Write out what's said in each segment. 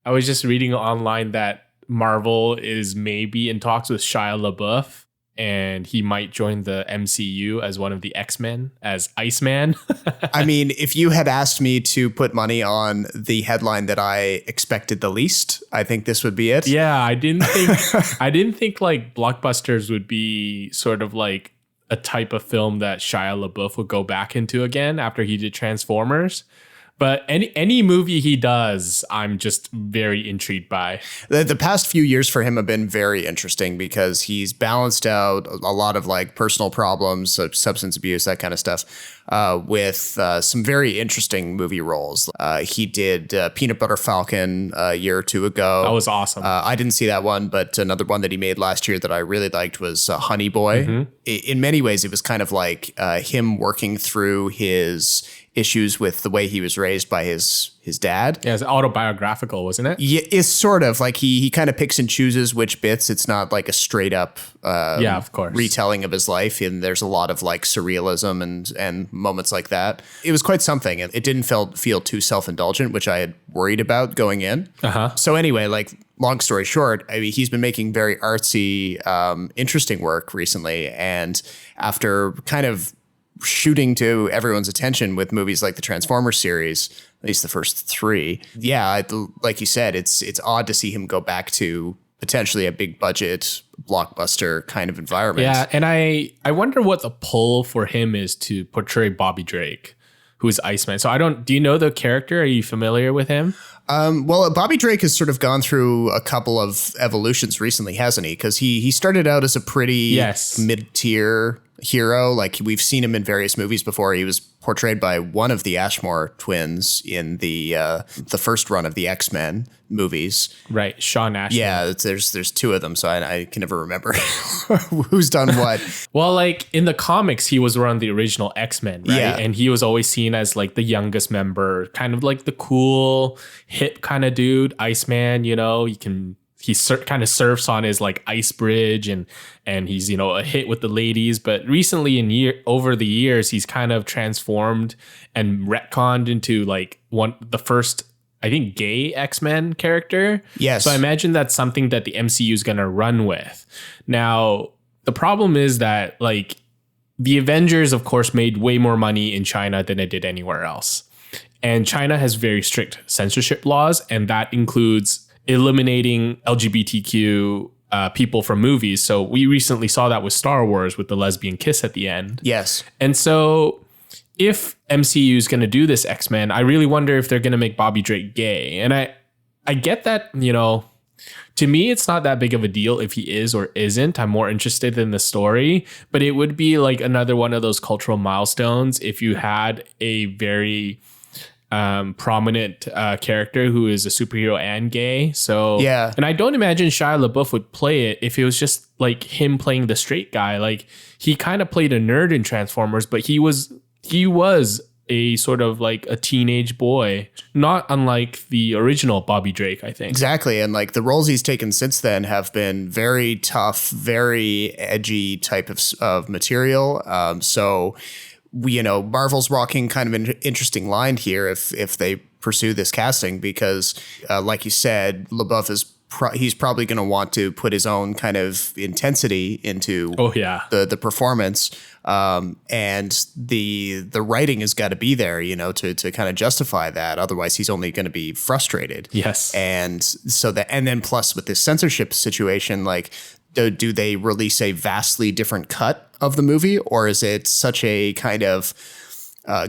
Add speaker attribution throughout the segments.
Speaker 1: I was just reading online that Marvel is maybe in talks with Shia LaBeouf, and he might join the MCU as one of the X-Men as Iceman.
Speaker 2: I mean, if you had asked me to put money on the headline that I expected the least, I think this would be it.
Speaker 1: Yeah, I didn't think like blockbusters would be sort of like a type of film that Shia LaBeouf would go back into again after he did Transformers. But any movie he does, I'm just very intrigued by.
Speaker 2: The past few years for him have been very interesting because he's balanced out a lot of like personal problems, substance abuse, that kind of stuff, with some very interesting movie roles. He did Peanut Butter Falcon a year or two ago.
Speaker 1: That was awesome.
Speaker 2: I didn't see that one, but another one that he made last year that I really liked was Honey Boy. Mm-hmm. In many ways, it was kind of like him working through his issues with the way he was raised by his dad.
Speaker 1: Yeah, it's autobiographical, wasn't it?
Speaker 2: Yeah, it's sort of like he kind of picks and chooses which bits. It's not like a straight up
Speaker 1: of course,
Speaker 2: retelling of his life. And there's a lot of like surrealism and moments like that. It was quite something. And it didn't feel too self-indulgent, which I had worried about going in. Uh-huh. So anyway, like long story short, I mean, he's been making very artsy, interesting work recently. And after kind of shooting to everyone's attention with movies like the Transformers series, at least the first three. Yeah, like you said, it's odd to see him go back to potentially a big budget blockbuster kind of environment.
Speaker 1: Yeah, and I wonder what the pull for him is to portray Bobby Drake, who is Iceman. So do you know the character? Are you familiar with him?
Speaker 2: Well, Bobby Drake has sort of gone through a couple of evolutions recently, hasn't he? Because he started out as a pretty mid-tier hero. Like we've seen him in various movies before. He was portrayed by one of the Ashmore twins in the first run of the X-Men movies.
Speaker 1: Right, Sean Ashmore.
Speaker 2: Yeah, there's two of them, so I can never remember who's done what.
Speaker 1: Well, like in the comics, he was around the original X-Men, right?
Speaker 2: Yeah.
Speaker 1: And he was always seen as like the youngest member, kind of like the cool, hip kind of dude, Iceman, you know, he kind of surfs on his like ice bridge and he's, you know, a hit with the ladies. But recently over the years, he's kind of transformed and retconned into like the first, I think, gay X-Men character.
Speaker 2: Yes.
Speaker 1: So I imagine that's something that the MCU is going to run with. Now, the problem is that like the Avengers, of course, made way more money in China than it did anywhere else. And China has very strict censorship laws, and that includes eliminating LGBTQ people from movies. So we recently saw that with Star Wars with the lesbian kiss at the end.
Speaker 2: Yes.
Speaker 1: And so if MCU is going to do this X-Men, I really wonder if they're going to make Bobby Drake gay. And I get that, you know, to me, it's not that big of a deal if he is or isn't. I'm more interested in the story, but it would be like another one of those cultural milestones if you had a very prominent character who is a superhero and gay. So
Speaker 2: yeah, and
Speaker 1: I don't imagine Shia LaBeouf would play it if it was just like him playing the straight guy. Like he kind of played a nerd in Transformers, but he was a sort of like a teenage boy, not unlike the original Bobby Drake, I think.
Speaker 2: Exactly. And like the roles he's taken since then have been very tough, very edgy type of material. So you know, Marvel's walking kind of an interesting line here if they pursue this casting, because like you said, LaBeouf is he's probably going to want to put his own kind of intensity into the performance, and the writing has got to be there, you know, to kind of justify that. Otherwise, he's only going to be frustrated.
Speaker 1: Yes,
Speaker 2: and so and then plus with this censorship situation, like, do they release a vastly different cut of the movie, or is it such a kind of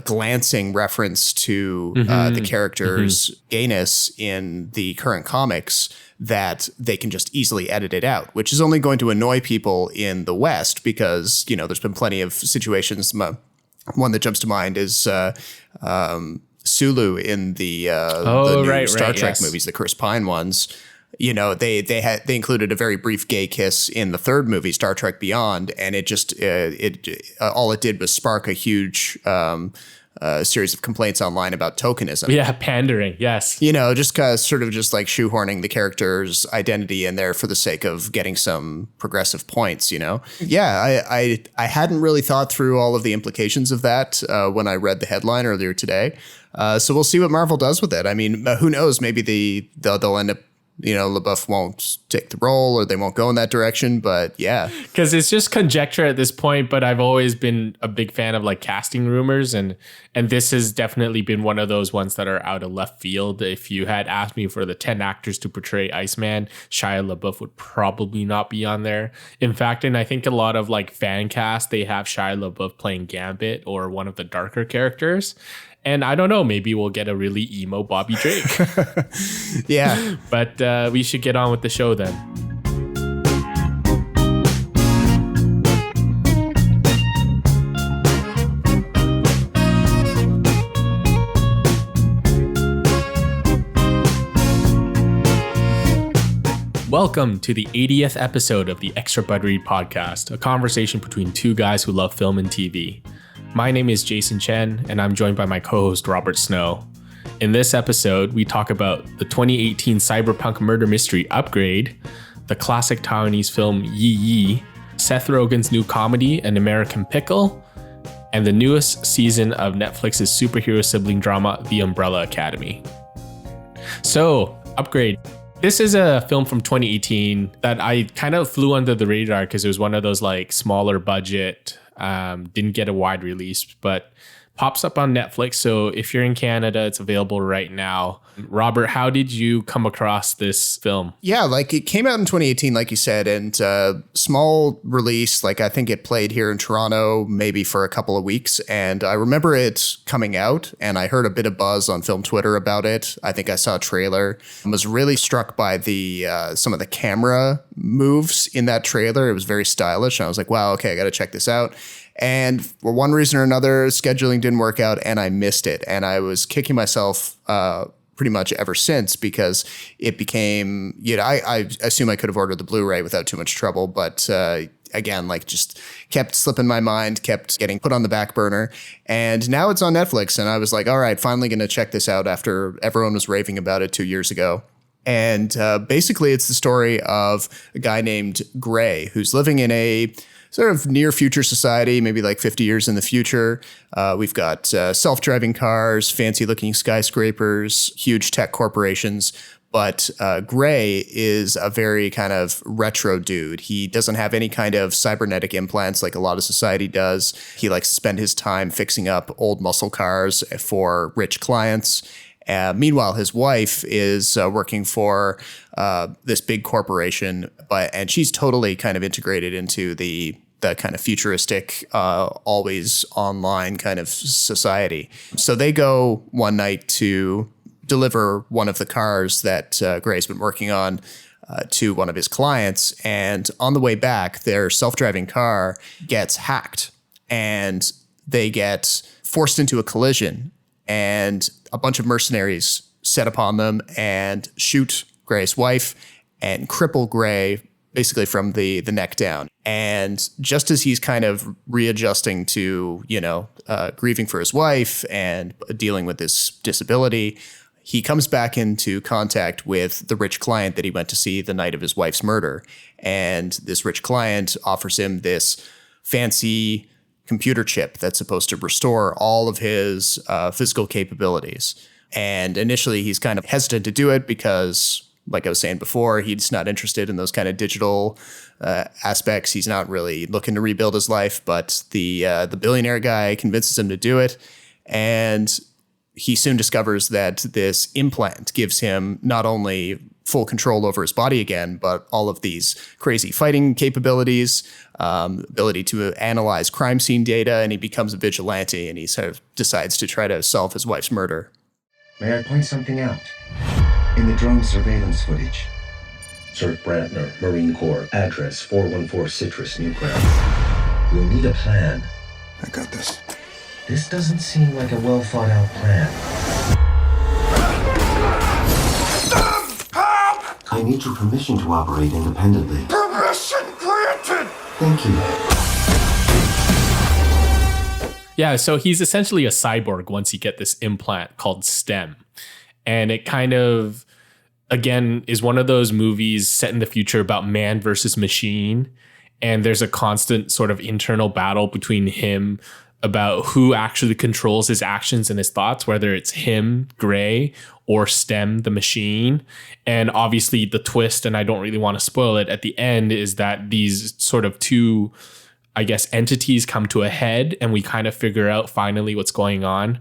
Speaker 2: glancing reference to the character's gayness in the current comics that they can just easily edit it out, which is only going to annoy people in the West because, you know, there's been plenty of situations. One that jumps to mind is Sulu in the new Star Trek movies, the Chris Pine ones. You know, they included a very brief gay kiss in the third movie, Star Trek Beyond, and it just all it did was spark a huge a series of complaints online about tokenism.
Speaker 1: Yeah, pandering, yes.
Speaker 2: Just sort of just like shoehorning the character's identity in there for the sake of getting some progressive points, Yeah, I hadn't really thought through all of the implications of that when I read the headline earlier today. So we'll see what Marvel does with it. I mean, who knows? Maybe they'll end up, LaBeouf won't take the role or they won't go in that direction. But yeah,
Speaker 1: because it's just conjecture at this point. But I've always been a big fan of like casting rumors, and this has definitely been one of those ones that are out of left field. If you had asked me for the 10 actors to portray Iceman, Shia LaBeouf would probably not be on there. In fact, and I think a lot of like fan cast, they have Shia LaBeouf playing Gambit or one of the darker characters. And I don't know, maybe we'll get a really emo Bobby Drake.
Speaker 2: Yeah.
Speaker 1: But we should get on with the show then. Welcome to the 80th episode of the Extra Buttery podcast, a conversation between two guys who love film and TV. My name is Jason Chen, and I'm joined by my co-host Robert Snow. In this episode, we talk about the 2018 cyberpunk murder mystery Upgrade, the classic Taiwanese film Yi Yi, Seth Rogen's new comedy An American Pickle, and the newest season of Netflix's superhero sibling drama The Umbrella Academy. So, Upgrade. This is a film from 2018 that I kind of flew under the radar because it was one of those like smaller budget, didn't get a wide release, but pops up on Netflix. So if you're in Canada, it's available right now. Robert, how did you come across this film?
Speaker 2: Yeah, like it came out in 2018, like you said, and small release. Like I think it played here in Toronto maybe for a couple of weeks. And I remember it coming out and I heard a bit of buzz on film Twitter about it. I think I saw a trailer. I was really struck by the some of the camera moves in that trailer. It was very stylish. And I was like, wow, okay, I got to check this out. And for one reason or another, scheduling didn't work out and I missed it. And I was kicking myself pretty much ever since because it became, I assume I could have ordered the Blu-ray without too much trouble. But again, like just kept slipping my mind, kept getting put on the back burner. And now it's on Netflix. And I was like, all right, finally going to check this out after everyone was raving about it 2 years ago. And basically, it's the story of a guy named Gray who's living in a sort of near future society, maybe like 50 years in the future. We've got self-driving cars, fancy looking skyscrapers, huge tech corporations. But Gray is a very kind of retro dude. He doesn't have any kind of cybernetic implants like a lot of society does. He likes to spend his time fixing up old muscle cars for rich clients. Meanwhile, his wife is working for this big corporation, and she's totally kind of integrated into the kind of futuristic, always online kind of society. So they go one night to deliver one of the cars that Gray's been working on to one of his clients. And on the way back, their self-driving car gets hacked and they get forced into a collision. And a bunch of mercenaries set upon them and shoot Gray's wife and cripple Gray basically from the neck down. And just as he's kind of readjusting to, grieving for his wife and dealing with this disability, he comes back into contact with the rich client that he went to see the night of his wife's murder. And this rich client offers him this fancy computer chip that's supposed to restore all of his physical capabilities. And initially he's kind of hesitant to do it because, like I was saying before, he's not interested in those kind of digital aspects. He's not really looking to rebuild his life, but the billionaire guy convinces him to do it. And he soon discovers that this implant gives him not only full control over his body again, but all of these crazy fighting capabilities, ability to analyze crime scene data, and he becomes a vigilante, and he sort of decides to try to solve his wife's murder.
Speaker 3: May I point something out? In the drone surveillance footage. Sir Brantner, Marine Corps, address 414 Citrus, Newgrounds. We'll need a plan.
Speaker 4: I got this.
Speaker 3: This doesn't seem like a well-thought-out plan. I need your permission to operate independently.
Speaker 4: Permission granted!
Speaker 3: Thank you.
Speaker 1: Yeah, so he's essentially a cyborg once you get this implant called STEM. And it kind of, again, is one of those movies set in the future about man versus machine. And there's a constant sort of internal battle between him about who actually controls his actions and his thoughts, whether it's him, Gray, or STEM, the machine. And obviously the twist, and I don't really want to spoil it, at the end is that these sort of two, I guess, entities come to a head and we kind of figure out finally what's going on.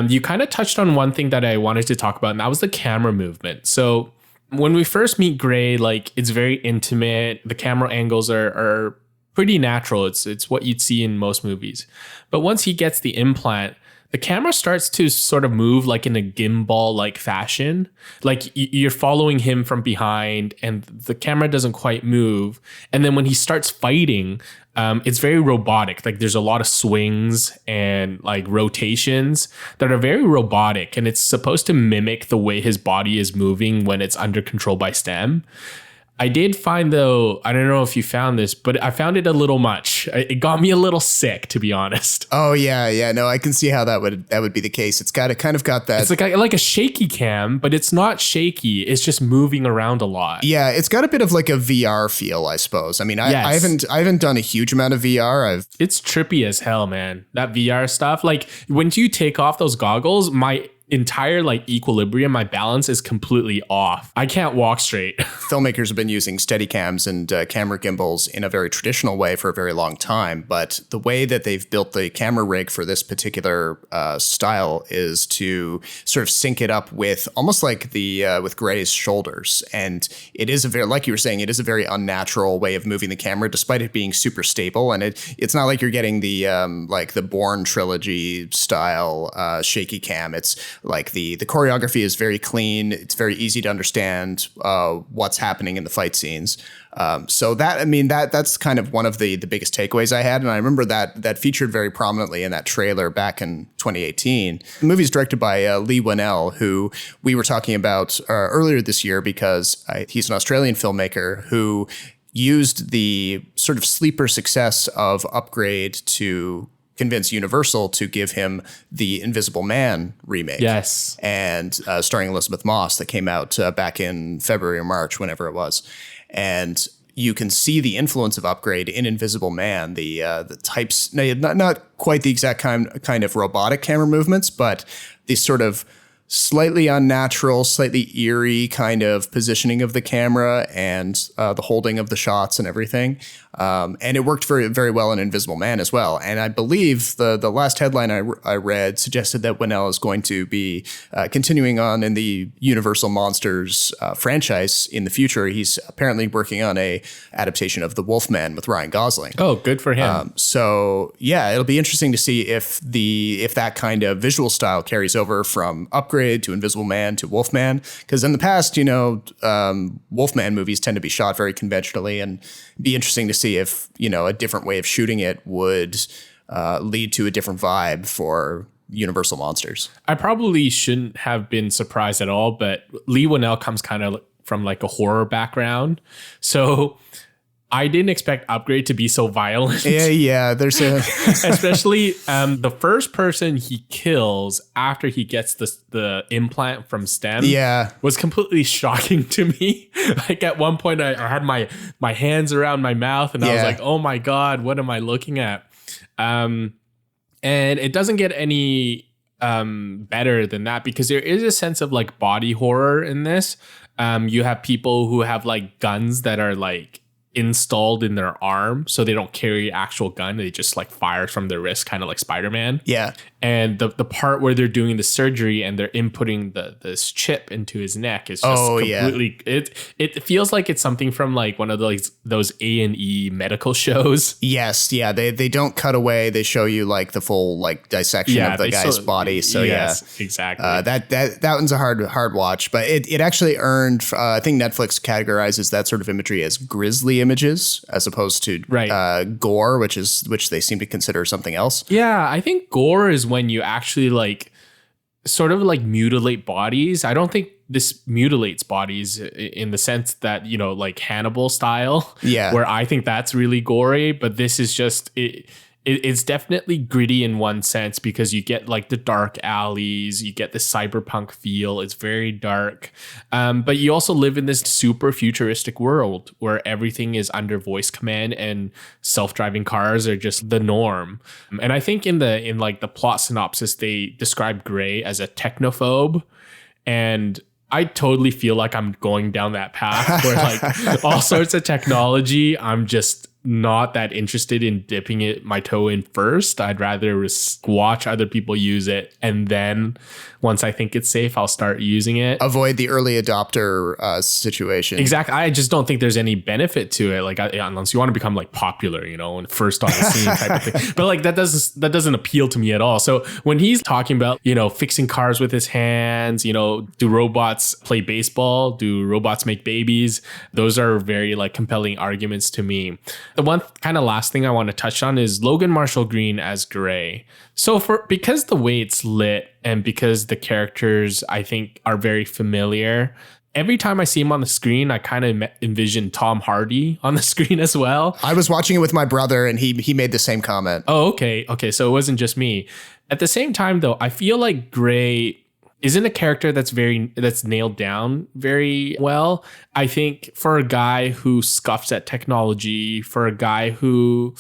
Speaker 1: You kind of touched on one thing that I wanted to talk about, and that was the camera movement. So when we first meet Gray, like, it's very intimate. The camera angles are pretty natural. It's what you'd see in most movies. But once he gets the implant, the camera starts to sort of move like in a gimbal-like fashion. Like you're following him from behind and the camera doesn't quite move. And then when he starts fighting, it's very robotic. Like there's a lot of swings and like rotations that are very robotic. And it's supposed to mimic the way his body is moving when it's under control by STEM. I did find, though, I don't know if you found this, but I found it a little much. It got me a little sick, to be honest.
Speaker 2: Oh, yeah. No, I can see how that would be the case. It's got that.
Speaker 1: It's like a shaky cam, but it's not shaky. It's just moving around a lot.
Speaker 2: Yeah, it's got a bit of like a VR feel, I suppose. I mean, I haven't done a huge amount of VR.
Speaker 1: It's trippy as hell, man. That VR stuff. Like when you take off those goggles, my entire like equilibrium, my balance is completely off. I can't walk straight.
Speaker 2: Filmmakers have been using Steadicams and camera gimbals in a very traditional way for a very long time, but the way that they've built the camera rig for this particular style is to sort of sync it up with almost like with Gray's shoulders. And it is a very, like you were saying, it is a very unnatural way of moving the camera, despite it being super stable. And it's not like you're getting the like the Bourne trilogy style shaky cam. It's like the choreography is very clean. It's very easy to understand what's happening in the fight scenes. So that's kind of one of the biggest takeaways I had. And I remember that featured very prominently in that trailer back in 2018. The movie is directed by Lee Winnell, who we were talking about earlier this year because he's an Australian filmmaker who used the sort of sleeper success of Upgrade to convince Universal to give him the Invisible Man remake.
Speaker 1: Yes.
Speaker 2: And starring Elizabeth Moss that came out back in February or March, whenever it was. And you can see the influence of Upgrade in Invisible Man, the types, not quite the exact kind of robotic camera movements, but these sort of slightly unnatural, slightly eerie kind of positioning of the camera and the holding of the shots and everything. And it worked very, very well in Invisible Man as well. And I believe the last headline I read suggested that Winnell is going to be continuing on in the Universal Monsters franchise in the future. He's apparently working on a adaptation of The Wolfman with Ryan Gosling.
Speaker 1: Oh, good for him.
Speaker 2: So yeah, it'll be interesting to see if that kind of visual style carries over from Upgrade to Invisible Man to Wolfman. Because in the past, Wolfman movies tend to be shot very conventionally, and it'd be interesting to see if, a different way of shooting it would lead to a different vibe for Universal Monsters.
Speaker 1: I probably shouldn't have been surprised at all, but Lee Winnell comes kind of from like a horror background. So I didn't expect Upgrade to be so violent.
Speaker 2: Yeah. There's
Speaker 1: especially the first person he kills after he gets the implant from STEM.
Speaker 2: Yeah,
Speaker 1: was completely shocking to me. Like at one point, I had my hands around my mouth, and I was like, "Oh my god, what am I looking at?" And it doesn't get any better than that, because there is a sense of like body horror in this. You have people who have like guns that are like installed in their arm, so they don't carry actual gun, they just like fire from their wrist, kind of like Spider-Man.
Speaker 2: Yeah.
Speaker 1: And the part where they're doing the surgery and they're inputting this chip into his neck is just completely it feels like it's something from like one of those A&E medical shows.
Speaker 2: Yes, yeah, they don't cut away, they show you like the full like dissection of the guy's body. So
Speaker 1: yes, exactly.
Speaker 2: That one's a hard watch, but it actually earned I think Netflix categorizes that sort of imagery as grisly images as opposed to gore, which they seem to consider something else.
Speaker 1: Yeah, I think gore is when you actually like sort of like mutilate bodies. I don't think this mutilates bodies in the sense that, like Hannibal style.
Speaker 2: Yeah.
Speaker 1: Where I think that's really gory, but this is just it's definitely gritty in one sense because you get like the dark alleys, you get the cyberpunk feel. It's very dark. But you also live in this super futuristic world where everything is under voice command and self-driving cars are just the norm. And I think in like the plot synopsis, they describe Gray as a technophobe. And I totally feel like I'm going down that path where like all sorts of technology, I'm just not that interested in dipping my toe in first. I'd rather watch other people use it. And then once I think it's safe, I'll start using it.
Speaker 2: Avoid the early adopter situation.
Speaker 1: Exactly. I just don't think there's any benefit to it. Like unless you want to become like popular, and first on the scene type of thing. But like that doesn't appeal to me at all. So when he's talking about, fixing cars with his hands, do robots play baseball? Do robots make babies? Those are very like compelling arguments to me. The one kind of last thing I want to touch on is Logan Marshall Green as Gray. So because the way it's lit and because the characters I think are very familiar, every time I see him on the screen, I kind of envision Tom Hardy on the screen as well.
Speaker 2: I was watching it with my brother and he made the same comment.
Speaker 1: Oh, okay. Okay. So it wasn't just me. At the same time though, I feel like Gray isn't a character that's nailed down very well. I think for a guy who scoffs at technology, for a guy who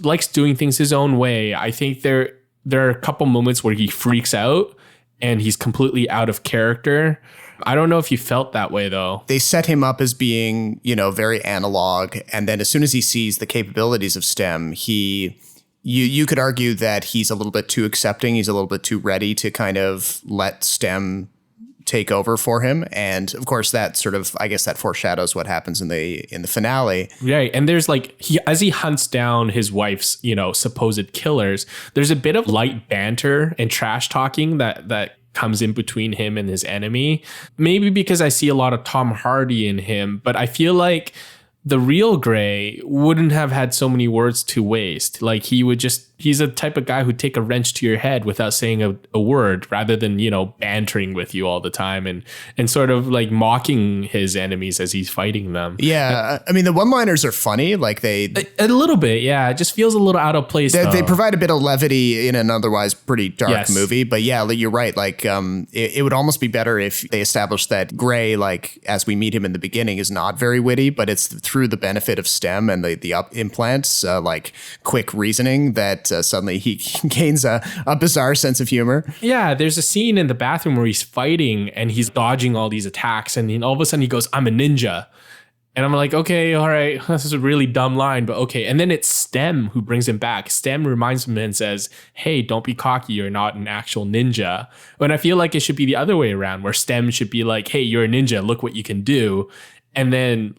Speaker 1: likes doing things his own way, I think there are a couple moments where he freaks out and he's completely out of character. I don't know if you felt that way though.
Speaker 2: They set him up as being, very analog, and then as soon as he sees the capabilities of STEM, You could argue that he's a little bit too accepting. He's a little bit too ready to kind of let STEM take over for him. And of course, that that foreshadows what happens in the finale.
Speaker 1: Right. And there's like, as he hunts down his wife's, supposed killers, there's a bit of light banter and trash talking that comes in between him and his enemy. Maybe because I see a lot of Tom Hardy in him, but I feel like the real Gray wouldn't have had so many words to waste. Like he's a type of guy who'd take a wrench to your head without saying a word rather than, bantering with you all the time and sort of like mocking his enemies as he's fighting them.
Speaker 2: Yeah. I mean, the one-liners are funny. Like a
Speaker 1: little bit. Yeah. It just feels a little out of place.
Speaker 2: They provide a bit of levity in an otherwise pretty dark movie. But yeah, you're right. Like it would almost be better if they established that Gray, like as we meet him in the beginning, is not very witty, but it's through the benefit of STEM and the implants, like quick reasoning, that suddenly he gains a bizarre sense of humor.
Speaker 1: Yeah, there's a scene in the bathroom where he's fighting and he's dodging all these attacks, and then all of a sudden he goes, "I'm a ninja." And I'm like, okay, all right, this is a really dumb line, but okay. And then it's STEM who brings him back. STEM reminds him and says, "Hey, don't be cocky. You're not an actual ninja." When I feel like it should be the other way around, where STEM should be like, "Hey, you're a ninja. Look what you can do." And then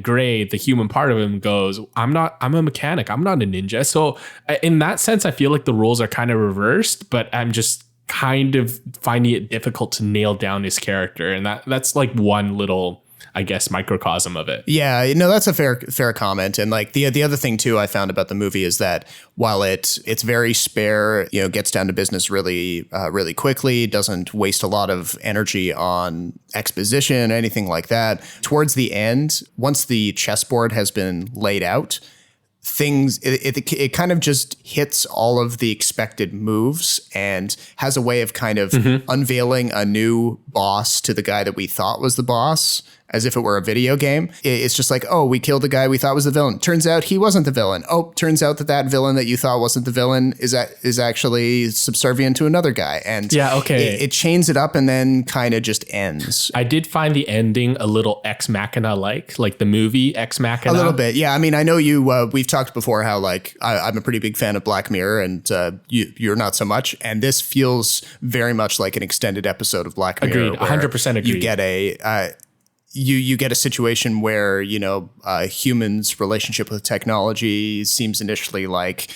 Speaker 1: Gray, the human part of him, goes, I'm a mechanic. I'm not a ninja. So in that sense, I feel like the roles are kind of reversed, but I'm just kind of finding it difficult to nail down his character. And that's like one little, I guess, microcosm of it.
Speaker 2: Yeah, no, that's a fair comment. And like the other thing too I found about the movie is that while it's very spare, gets down to business really really quickly, doesn't waste a lot of energy on exposition, anything like that. Towards the end, once the chessboard has been laid out, it kind of just hits all of the expected moves and has a way of kind of unveiling a new boss to the guy that we thought was the boss, as if it were a video game. It's just like, oh, we killed the guy we thought was the villain. Turns out he wasn't the villain. Oh, turns out that villain that you thought wasn't the villain is actually subservient to another guy. And
Speaker 1: yeah, okay.
Speaker 2: It chains it up and then kind of just ends.
Speaker 1: I did find the ending a little Ex Machina like the movie Ex Machina.
Speaker 2: A little bit. Yeah. I mean, I know we've talked before how like I'm a pretty big fan of Black Mirror, and you're not so much. And this feels very much like an extended episode of Black Mirror.
Speaker 1: Agreed. 100% agreed.
Speaker 2: You get you get a situation where, a human's relationship with technology seems initially like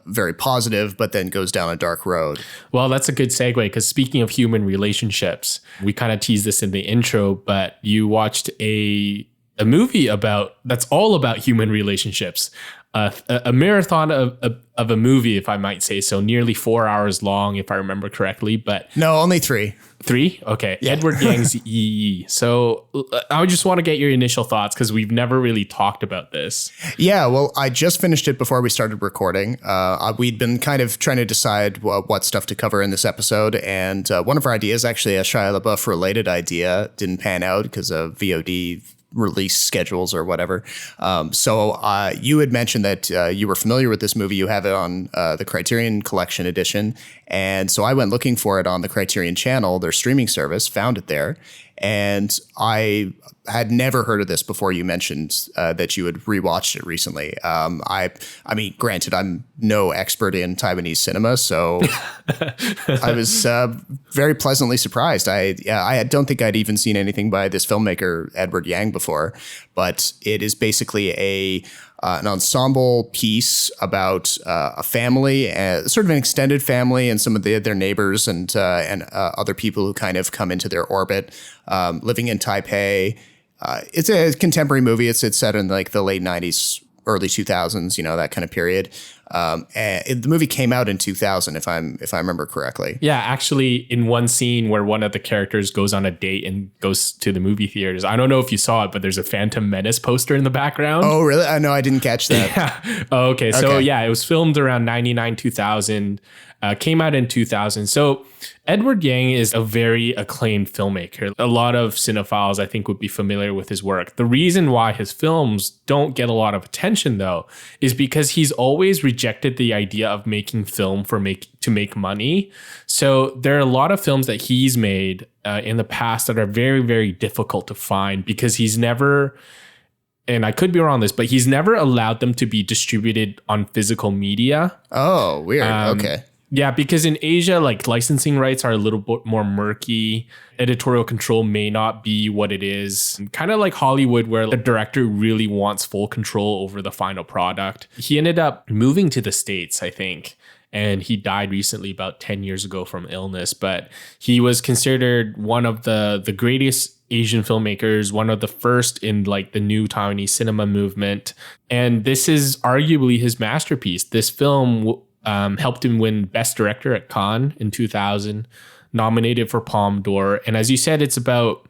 Speaker 2: very positive, but then goes down a dark road.
Speaker 1: Well, that's a good segue, because speaking of human relationships, we kind of teased this in the intro, but you watched a a movie that's all about human relationships. A marathon of a movie, if I might say so, nearly 4 hours long, if I remember correctly. But
Speaker 2: no, only 3.
Speaker 1: 3? Okay. Yeah. Edward Yang's Yi. So I just want to get your initial thoughts because we've never really talked about this.
Speaker 2: Yeah, well, I just finished it before we started recording. We'd been kind of trying to decide what stuff to cover in this episode. And one of our ideas, actually a Shia LaBeouf related idea, didn't pan out because of VOD release schedules or whatever. So you had mentioned that you were familiar with this movie. You have it on the Criterion Collection edition. And so I went looking for it on the Criterion channel, their streaming service, found it there. And I had never heard of this before you mentioned that you had rewatched it recently. I mean, granted, I'm no expert in Taiwanese cinema, so I was very pleasantly surprised. I don't think I'd even seen anything by this filmmaker, Edward Yang, before, but it is basically an ensemble piece about a family, sort of an extended family, and some of their neighbors and other people who kind of come into their orbit, living in Taipei. It's a contemporary movie. It's set in like the late 90s, early 2000s, that kind of period. And the movie came out in 2000, if I remember correctly.
Speaker 1: Yeah, actually, in one scene where one of the characters goes on a date and goes to the movie theaters. I don't know if you saw it, but there's a Phantom Menace poster in the background.
Speaker 2: Oh, really? I know, I didn't catch that.
Speaker 1: Yeah. Oh, okay. So yeah, it was filmed around 99, 2000. Came out in 2000. So Edward Yang is a very acclaimed filmmaker. A lot of cinephiles, I think, would be familiar with his work. The reason why his films don't get a lot of attention, though, is because he's always rejected the idea of making film to make money. So there are a lot of films that he's made in the past that are very, very difficult to find because he's never, and I could be wrong on this, but he's never allowed them to be distributed on physical media.
Speaker 2: Oh, weird. Okay.
Speaker 1: Yeah, because in Asia, like licensing rights are a little bit more murky. Editorial control may not be what it is. Kind of like Hollywood, where the director really wants full control over the final product. He ended up moving to the States, I think, and he died recently about 10 years ago from illness. But he was considered one of the greatest Asian filmmakers, one of the first in like the new Taiwanese cinema movement. And this is arguably his masterpiece. This film helped him win Best Director at Cannes in 2000, nominated for Palme d'Or. And as you said, it's about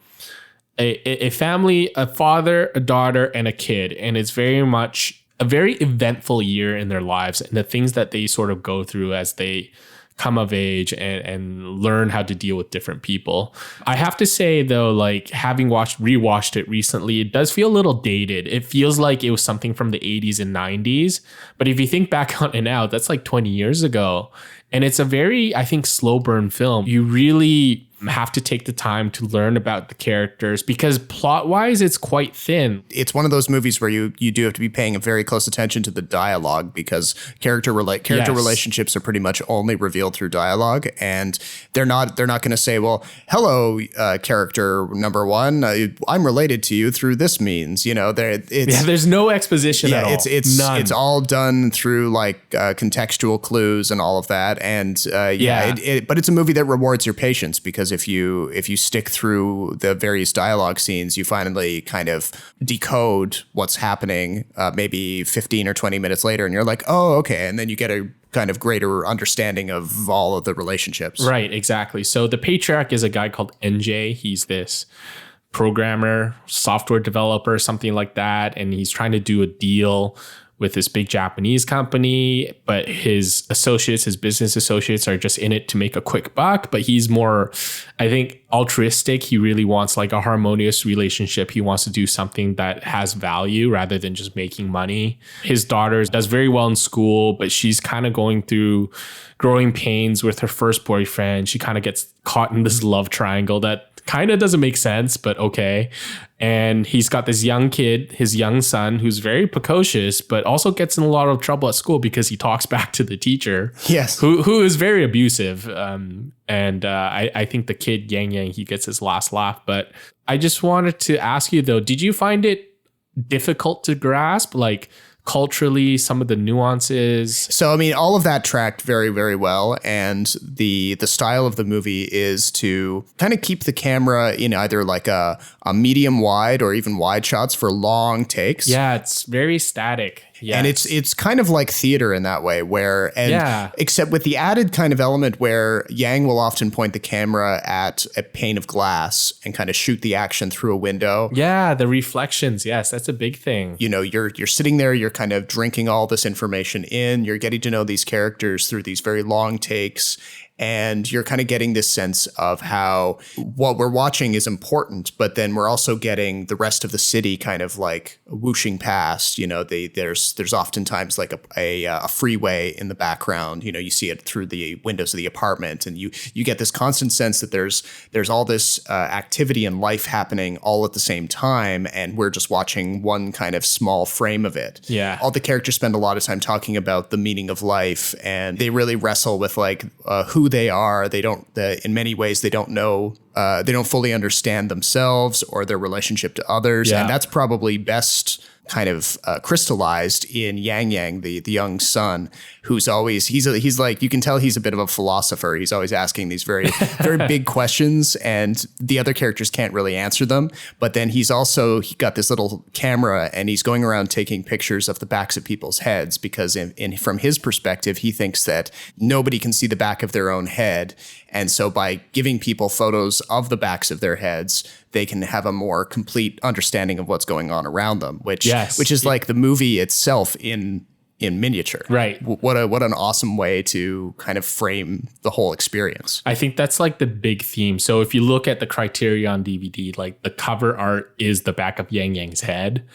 Speaker 1: a family, a father, a daughter, and a kid. And it's very much a very eventful year in their lives and the things that they sort of go through as they come of age and learn how to deal with different people. I have to say, though, like having rewatched it recently, it does feel a little dated. It feels like it was something from the 80s and 90s. But if you think back on it now, that's like 20 years ago. And it's a very, I think, slow burn film. You really have to take the time to learn about the characters because plot wise, it's quite thin.
Speaker 2: It's one of those movies where you do have to be paying very close attention to the dialogue because character relationships are pretty much only revealed through dialogue. And they're not going to say, well, hello, character number one, I'm related to you through this means,
Speaker 1: there's no exposition at all.
Speaker 2: It's all done through like contextual clues and all of that. And but it's a movie that rewards your patience because if you stick through the various dialogue scenes, you finally kind of decode what's happening maybe 15 or 20 minutes later, and you're like, oh, okay. And then you get a kind of greater understanding of all of the relationships.
Speaker 1: Right, exactly. So the patriarch is a guy called NJ. He's this programmer, software developer, something like that. And he's trying to do a deal with this big Japanese company, but his business associates are just in it to make a quick buck. But he's more, I think, altruistic. He really wants like a harmonious relationship. He wants to do something that has value rather than just making money. His daughter does very well in school, but she's kind of going through growing pains with her first boyfriend. She kind of gets caught in this love triangle that kind of doesn't make sense, but okay. And he's got this young kid, his young son, who's very precocious, but also gets in a lot of trouble at school because he talks back to the teacher.
Speaker 2: Yes.
Speaker 1: Who is very abusive. I think the kid, Yang Yang, he gets his last laugh. But I just wanted to ask you, though, did you find it difficult to grasp? Like, culturally, some of the nuances.
Speaker 2: So, I mean, all of that tracked very, very well. And the style of the movie is to kind of keep the camera in either like a medium wide or even wide shots for long takes.
Speaker 1: Yeah, it's very static. Yes.
Speaker 2: And it's kind of like theater in that way except with the added kind of element where Yang will often point the camera at a pane of glass and kind of shoot the action through a window.
Speaker 1: Yeah, the reflections. Yes, that's a big thing.
Speaker 2: You know, you're sitting there, you're kind of drinking all this information in, you're getting to know these characters through these very long takes. And you're kind of getting this sense of how what we're watching is important, but then we're also getting the rest of the city kind of like whooshing past. You know, there's oftentimes like a freeway in the background. You know, you see it through the windows of the apartment, and you get this constant sense that there's all this activity and life happening all at the same time, and we're just watching one kind of small frame of it.
Speaker 1: Yeah,
Speaker 2: all the characters spend a lot of time talking about the meaning of life, and they really wrestle with like who they are. They don't, in many ways, they don't know, they don't fully understand themselves or their relationship to others. Yeah. And that's probably best kind of crystallized in Yang, the young son, who's always, he's like, you can tell he's a bit of a philosopher. He's always asking these very, very big questions, and the other characters can't really answer them. But then he got this little camera, and he's going around taking pictures of the backs of people's heads, because from his perspective, he thinks that nobody can see the back of their own head. And so by giving people photos of the backs of their heads, they can have a more complete understanding of what's going on around them, which is like the movie itself in miniature.
Speaker 1: Right.
Speaker 2: What an awesome way to kind of frame the whole experience.
Speaker 1: I think that's like the big theme. So if you look at the Criterion DVD, like the cover art is the back of Yang's head.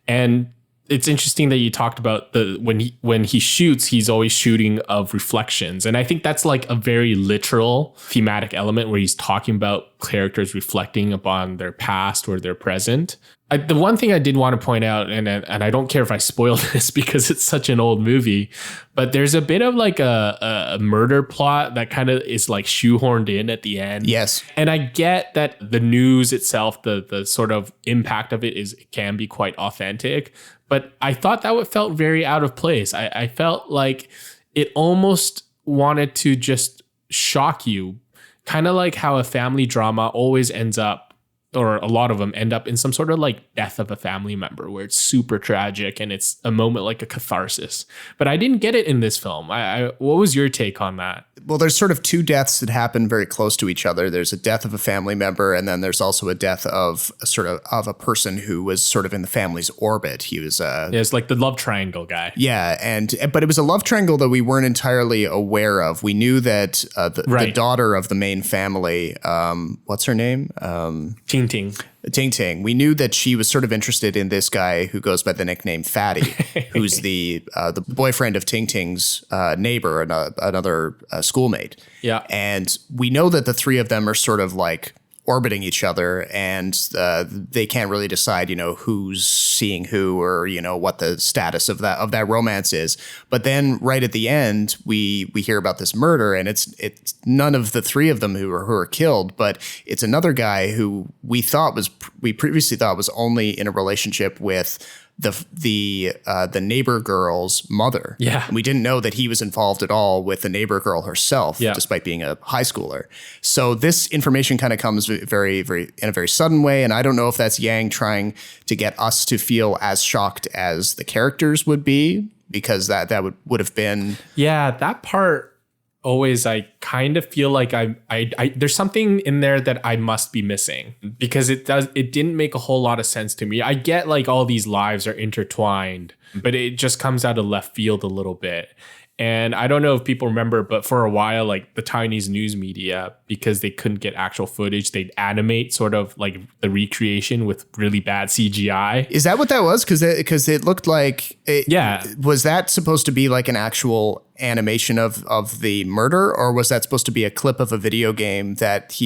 Speaker 1: And it's interesting that you talked about when he shoots, he's always shooting of reflections. And I think that's like a very literal thematic element where he's talking about characters reflecting upon their past or their present. The one thing I did want to point out, and I don't care if I spoil this because it's such an old movie, but there's a bit of like a murder plot that kind of is like shoehorned in at the end.
Speaker 2: Yes.
Speaker 1: And I get that the news itself, the sort of impact of it can be quite authentic, but I thought that felt very out of place. I felt like it almost wanted to just shock you, kind of like how a family drama always ends up, or a lot of them end up in some sort of like death of a family member where it's super tragic and it's a moment like a catharsis. But I didn't get it in this film. What was your take on that?
Speaker 2: Well, there's sort of two deaths that happen very close to each other. There's a death of a family member, and then there's also a death of a person who was sort of in the family's orbit. He was
Speaker 1: it's like the love triangle guy.
Speaker 2: Yeah, but it was a love triangle that we weren't entirely aware of. We knew that the daughter of the main family, what's her name?
Speaker 1: Ting Ting.
Speaker 2: Ting Ting. We knew that she was sort of interested in this guy who goes by the nickname Fatty, who's the boyfriend of Ting Ting's neighbor, another schoolmate.
Speaker 1: Yeah.
Speaker 2: And we know that the three of them are sort of like orbiting each other, and they can't really decide, who's seeing who, or what the status of that romance is. But then right at the end, we hear about this murder, and it's none of the three of them who are killed, but it's another guy who we previously thought was only in a relationship with the neighbor girl's mother.
Speaker 1: Yeah.
Speaker 2: And we didn't know that he was involved at all with the neighbor girl herself, despite being a high schooler. So this information kind of comes very, very in a very sudden way. And I don't know if that's Yang trying to get us to feel as shocked as the characters would be, because that would have been.
Speaker 1: Yeah, that part always, I kind of feel like I there's something in there that I must be missing, because it didn't make a whole lot of sense to me. I get like all these lives are intertwined, but it just comes out of left field a little bit. And I don't know if people remember, but for a while, like the Taiwanese news media, because they couldn't get actual footage, they'd animate sort of like the recreation with really bad CGI.
Speaker 2: Is that what that was? Because it looked like
Speaker 1: yeah.
Speaker 2: Was that supposed to be like an actual animation of the murder, or was that supposed to be a clip of a video game that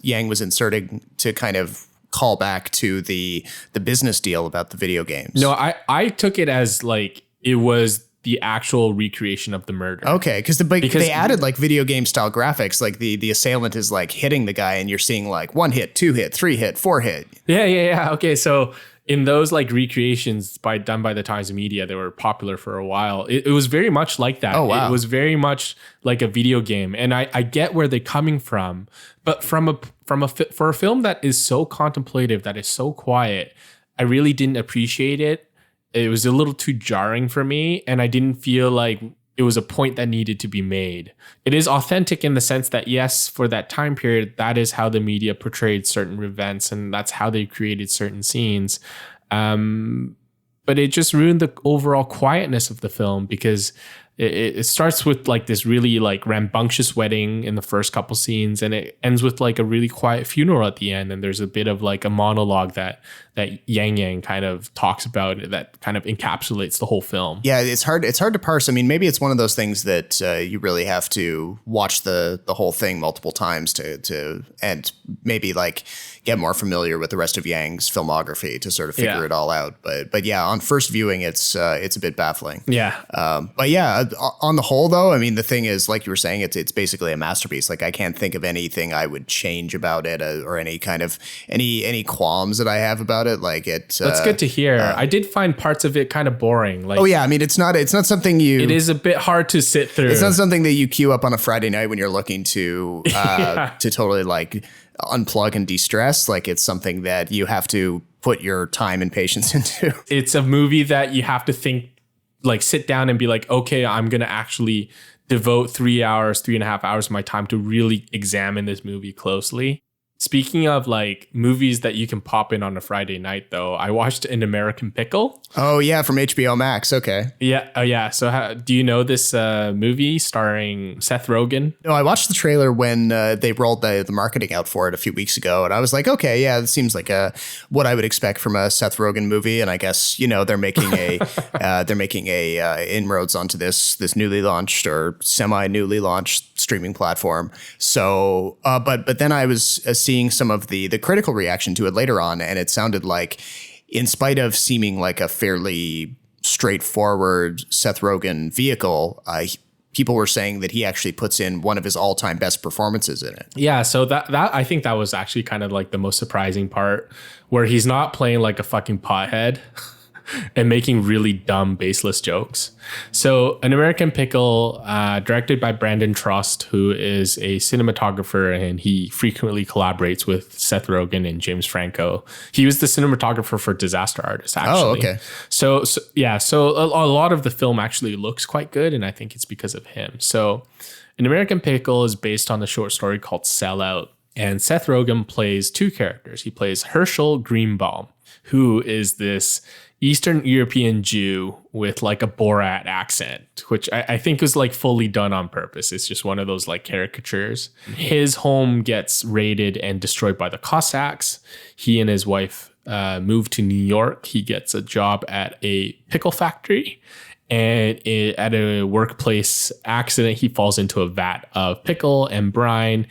Speaker 2: Yang was inserting to kind of call back to the business deal about the video games?
Speaker 1: No, I took it as like it was the actual recreation of the murder.
Speaker 2: Okay, because they added like video game style graphics, like the assailant is like hitting the guy, and you're seeing like 1 hit, 2 hit, 3 hit, 4 hit.
Speaker 1: Yeah. Okay, so in those like recreations done by the Times Media, they were popular for a while. It was very much like that.
Speaker 2: Oh, wow.
Speaker 1: It was very much like a video game. And I get where they're coming from, but for a film that is so contemplative, that is so quiet, I really didn't appreciate it. It was a little too jarring for me, and I didn't feel like it was a point that needed to be made. It is authentic in the sense that, yes, for that time period, that is how the media portrayed certain events, and that's how they created certain scenes. But it just ruined the overall quietness of the film, because it starts with like this really like rambunctious wedding in the first couple scenes, and it ends with like a really quiet funeral at the end. And there's a bit of like a monologue that Yang kind of talks about that kind of encapsulates the whole film.
Speaker 2: Yeah, it's hard to parse. I mean, maybe it's one of those things that you really have to watch the whole thing multiple times to and maybe like get more familiar with the rest of Yang's filmography to sort of figure it all out. But yeah, on first viewing, it's a bit baffling.
Speaker 1: Yeah.
Speaker 2: But yeah, on the whole, though, I mean, the thing is, like you were saying, it's basically a masterpiece. Like, I can't think of anything I would change about it, or any kind of any qualms that I have about it. Like, it's
Speaker 1: that's good to hear. I did find parts of it kind of boring. Like,
Speaker 2: oh yeah, I mean, it's not something you.
Speaker 1: It is a bit hard to sit through.
Speaker 2: It's not something that you queue up on a Friday night when you're looking to to totally like unplug and de-stress. Like, it's something that you have to put your time and patience into.
Speaker 1: It's a movie that you have to think, like, sit down and be like, okay, I'm going to actually devote 3.5 hours of my time to really examine this movie closely. Speaking of like movies that you can pop in on a Friday night, though, I watched An American Pickle.
Speaker 2: Oh yeah, from HBO Max. Okay.
Speaker 1: Yeah. Oh yeah. So do you know this movie starring Seth Rogen?
Speaker 2: No, I watched the trailer when they rolled the marketing out for it a few weeks ago, and I was like, okay, yeah, it seems like what I would expect from a Seth Rogen movie. And I guess they're making a inroads onto this newly launched or semi newly launched streaming platform. So, but then I was seeing some of the critical reaction to it later on, and it sounded like, in spite of seeming like a fairly straightforward Seth Rogen vehicle, people were saying that he actually puts in one of his all-time best performances in it.
Speaker 1: Yeah, so that I think that was actually kind of like the most surprising part, where he's not playing like a fucking pothead and making really dumb, baseless jokes. So An American Pickle, directed by Brandon Trust, who is a cinematographer, and he frequently collaborates with Seth Rogen and James Franco. He was the cinematographer for Disaster Artist, actually.
Speaker 2: Oh, okay.
Speaker 1: So a lot of the film actually looks quite good, and I think it's because of him. So An American Pickle is based on the short story called Sellout, and Seth Rogen plays two characters. He plays Herschel Greenbaum, who is this Eastern European Jew with like a Borat accent, which I think was like fully done on purpose. It's just one of those like caricatures. His home gets raided and destroyed by the Cossacks. He and his wife move to New York. He gets a job at a pickle factory, and at a workplace accident, he falls into a vat of pickle and brine,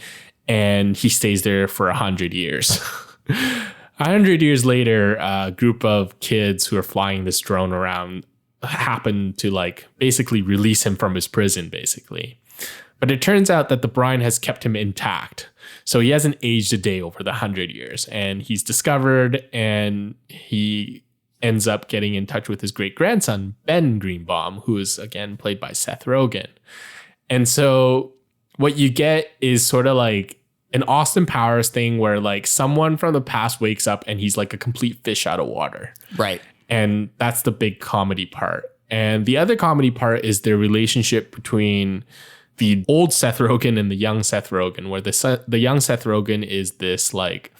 Speaker 1: and he stays there for 100 years. 100 years later, a group of kids who are flying this drone around happen to like basically release him from his prison, basically. But it turns out that the brine has kept him intact. So he hasn't aged a day over the 100 years. And he's discovered, and he ends up getting in touch with his great-grandson, Ben Greenbaum, who is, again, played by Seth Rogen. And so what you get is sort of like an Austin Powers thing, where like someone from the past wakes up and he's like a complete fish out of water.
Speaker 2: Right. And
Speaker 1: that's the big comedy part. And the other comedy part is the relationship between the old Seth Rogen and the young Seth Rogen, where the young Seth Rogen is this like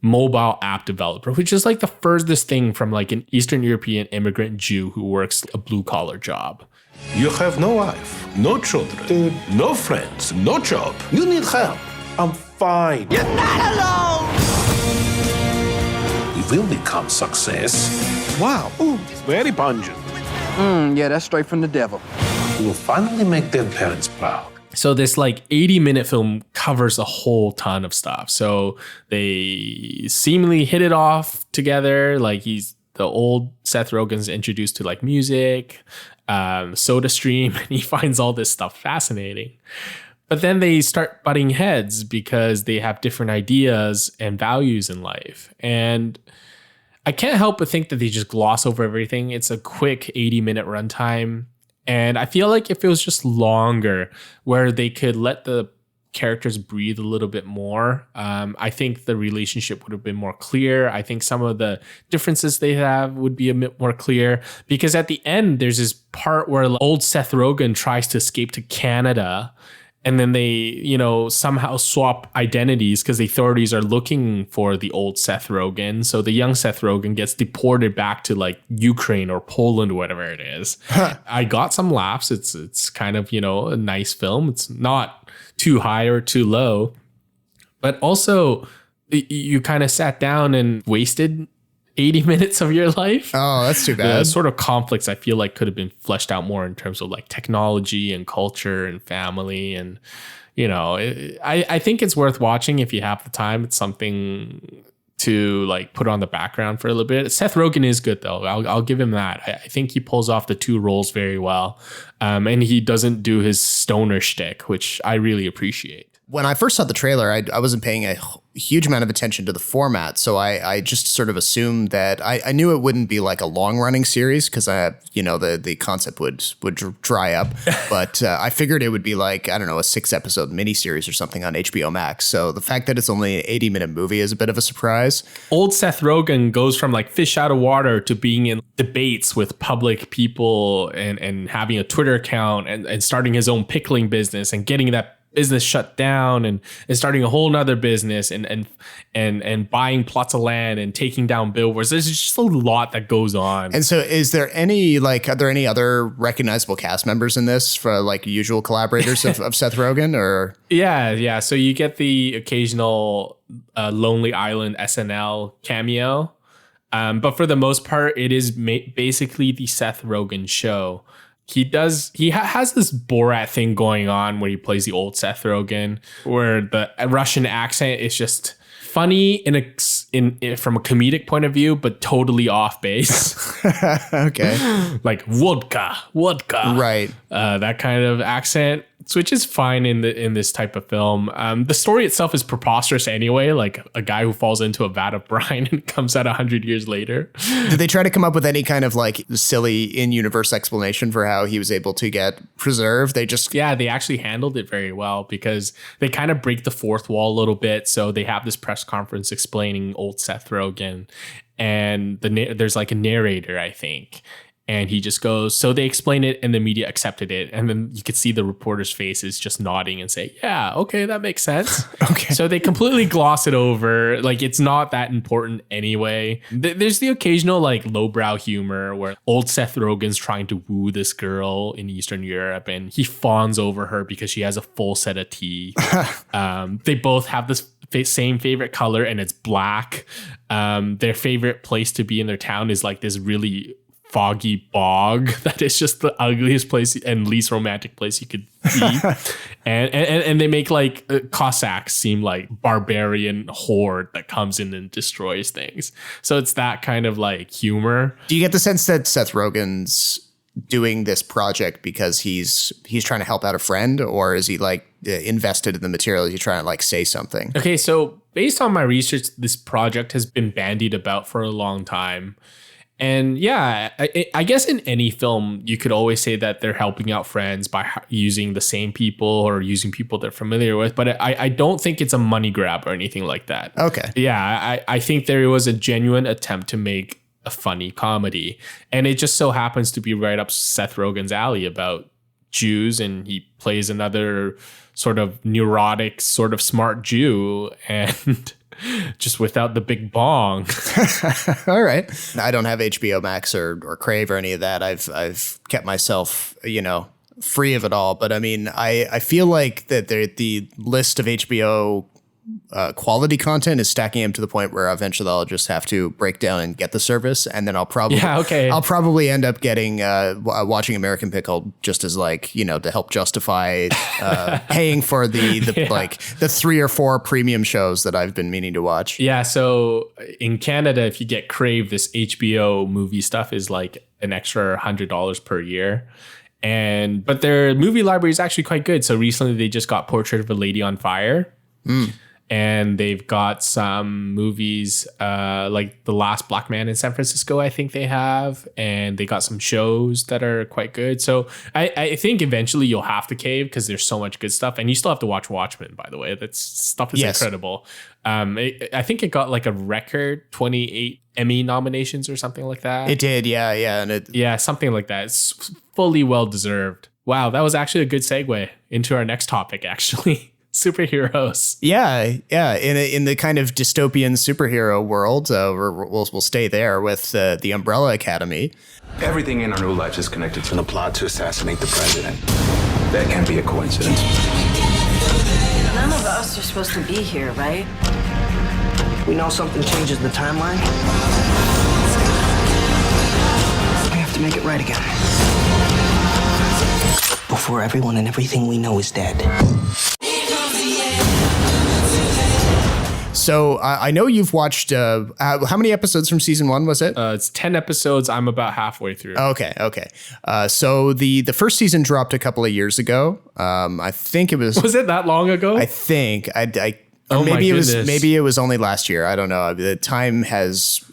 Speaker 1: mobile app developer, which is like the furthest thing from like an Eastern European immigrant Jew who works a blue collar job.
Speaker 4: You have no wife, no children, no friends, no job. You need help. I'm fine. You're not alone! We will become success. Wow. Ooh, it's very pungent.
Speaker 5: Yeah, that's straight from the devil.
Speaker 4: We will finally make their parents proud.
Speaker 1: So this like 80-minute film covers a whole ton of stuff. So they seemingly hit it off together. Like the old Seth Rogen's introduced to like music, SodaStream, and he finds all this stuff fascinating. But then they start butting heads because they have different ideas and values in life. And I can't help but think that they just gloss over everything. It's a quick 80-minute runtime. And I feel like if it was just longer, where they could let the characters breathe a little bit more, I think the relationship would have been more clear. I think some of the differences they have would be a bit more clear, because at the end, there's this part where old Seth Rogen tries to escape to Canada. And then they, somehow swap identities because the authorities are looking for the old Seth Rogen. So the young Seth Rogen gets deported back to like Ukraine or Poland, whatever it is. I got some laughs. It's kind of, a nice film. It's not too high or too low. But also, you kind of sat down and wasted 80 minutes of your life.
Speaker 2: Oh, that's too bad.
Speaker 1: The sort of conflicts I feel like could have been fleshed out more in terms of like technology and culture and family. And, I think it's worth watching if you have the time. It's something to like put on the background for a little bit. Seth Rogen is good though. I'll give him that. I think he pulls off the two roles very well. And he doesn't do his stoner shtick, which I really appreciate.
Speaker 2: When I first saw the trailer, I wasn't paying a huge amount of attention to the format. So I just sort of assumed that I knew it wouldn't be like a long running series because the concept would dry up. But I figured it would be like, I don't know, a 6-episode miniseries or something on HBO Max. So the fact that it's only an 80-minute movie is a bit of a surprise.
Speaker 1: Old Seth Rogen goes from like fish out of water to being in debates with public people and having a Twitter account and starting his own pickling business and getting that business shut down and starting a whole nother business and buying plots of land and taking down billboards. There's just a lot that goes on.
Speaker 2: And so are there any other recognizable cast members in this for like usual collaborators of Seth Rogen or?
Speaker 1: Yeah. So you get the occasional Lonely Island SNL cameo. But for the most part, it is basically the Seth Rogen show. He has this Borat thing going on where he plays the old Seth Rogen, where the Russian accent is just funny in from a comedic point of view, but totally off base.
Speaker 2: Okay.
Speaker 1: Like vodka.
Speaker 2: Right.
Speaker 1: That kind of accent, which is fine in this type of film. The story itself is preposterous anyway, like a guy who falls into a vat of brine and comes out 100 years later.
Speaker 2: Did they try to come up with any kind of like silly in-universe explanation for how he was able to get preserved?
Speaker 1: They actually handled it very well because they kind of break the fourth wall a little bit. So they have this press conference explaining old Seth Rogen, and there's like a narrator, I think. And he just goes, so they explain it and the media accepted it. And then you could see the reporter's faces just nodding and say, yeah, okay, that makes sense.
Speaker 2: Okay.
Speaker 1: So they completely gloss it over. Like, it's not that important anyway. There's the occasional like lowbrow humor where old Seth Rogen's trying to woo this girl in Eastern Europe and he fawns over her because she has a full set of teeth. They both have this same favorite color and it's black. Their favorite place to be in their town is like this really foggy bog that is just the ugliest place and least romantic place you could be. and they make like Cossacks seem like barbarian horde that comes in and destroys things. So it's that kind of like humor.
Speaker 2: Do you get the sense that Seth Rogen's doing this project because he's trying to help out a friend, or is he like invested in the material? Is he trying to like say something?
Speaker 1: Okay, so based on my research, this project has been bandied about for a long time. And yeah, I guess in any film, you could always say that they're helping out friends by using the same people or using people they're familiar with. But I don't think it's a money grab or anything like that.
Speaker 2: Okay.
Speaker 1: Yeah, I think there was a genuine attempt to make a funny comedy. And it just so happens to be right up Seth Rogen's alley about Jews. And he plays another sort of neurotic, sort of smart Jew. And just without the big bong.
Speaker 2: All right. I don't have HBO Max or Crave or any of that. I've kept myself, free of it all. But I mean, I feel like that the list of HBO quality content is stacking up to the point where eventually I'll just have to break down and get the service, and then I'll probably end up getting watching American Pickle just as like to help justify paying for the like the 3 or 4 premium shows that I've been meaning to watch.
Speaker 1: Yeah, so in Canada, if you get Crave, this HBO movie stuff is like an extra $100 per year. But their movie library is actually quite good. So recently they just got Portrait of a Lady on Fire. And they've got some movies like The Last Black Man in San Francisco, I think they have. And they got some shows that are quite good. So I think eventually you'll have to cave because there's so much good stuff. And you still have to watch Watchmen, by the way. That stuff is incredible. I think it got like a record 28 Emmy nominations or something like that.
Speaker 2: It did, yeah. And
Speaker 1: something like that. It's fully well-deserved. Wow, that was actually a good segue into our next topic, actually. Superheroes.
Speaker 2: Yeah. In the kind of dystopian superhero world, we'll stay there with the Umbrella Academy.
Speaker 6: Everything in our new lives is connected to the plot to assassinate the president. That can't be a coincidence.
Speaker 7: None of us are supposed to be here, right?
Speaker 5: We know something changes the timeline. We have to make it right again. Before everyone and everything we know is dead.
Speaker 2: So I know you've watched, how many episodes from season 1 was it?
Speaker 1: It's 10 episodes. I'm about halfway through.
Speaker 2: Okay. So the first season dropped a couple of years ago. I think it was...
Speaker 1: Was it that long ago?
Speaker 2: I think.
Speaker 1: Maybe
Speaker 2: it was only last year. I don't know. The time has...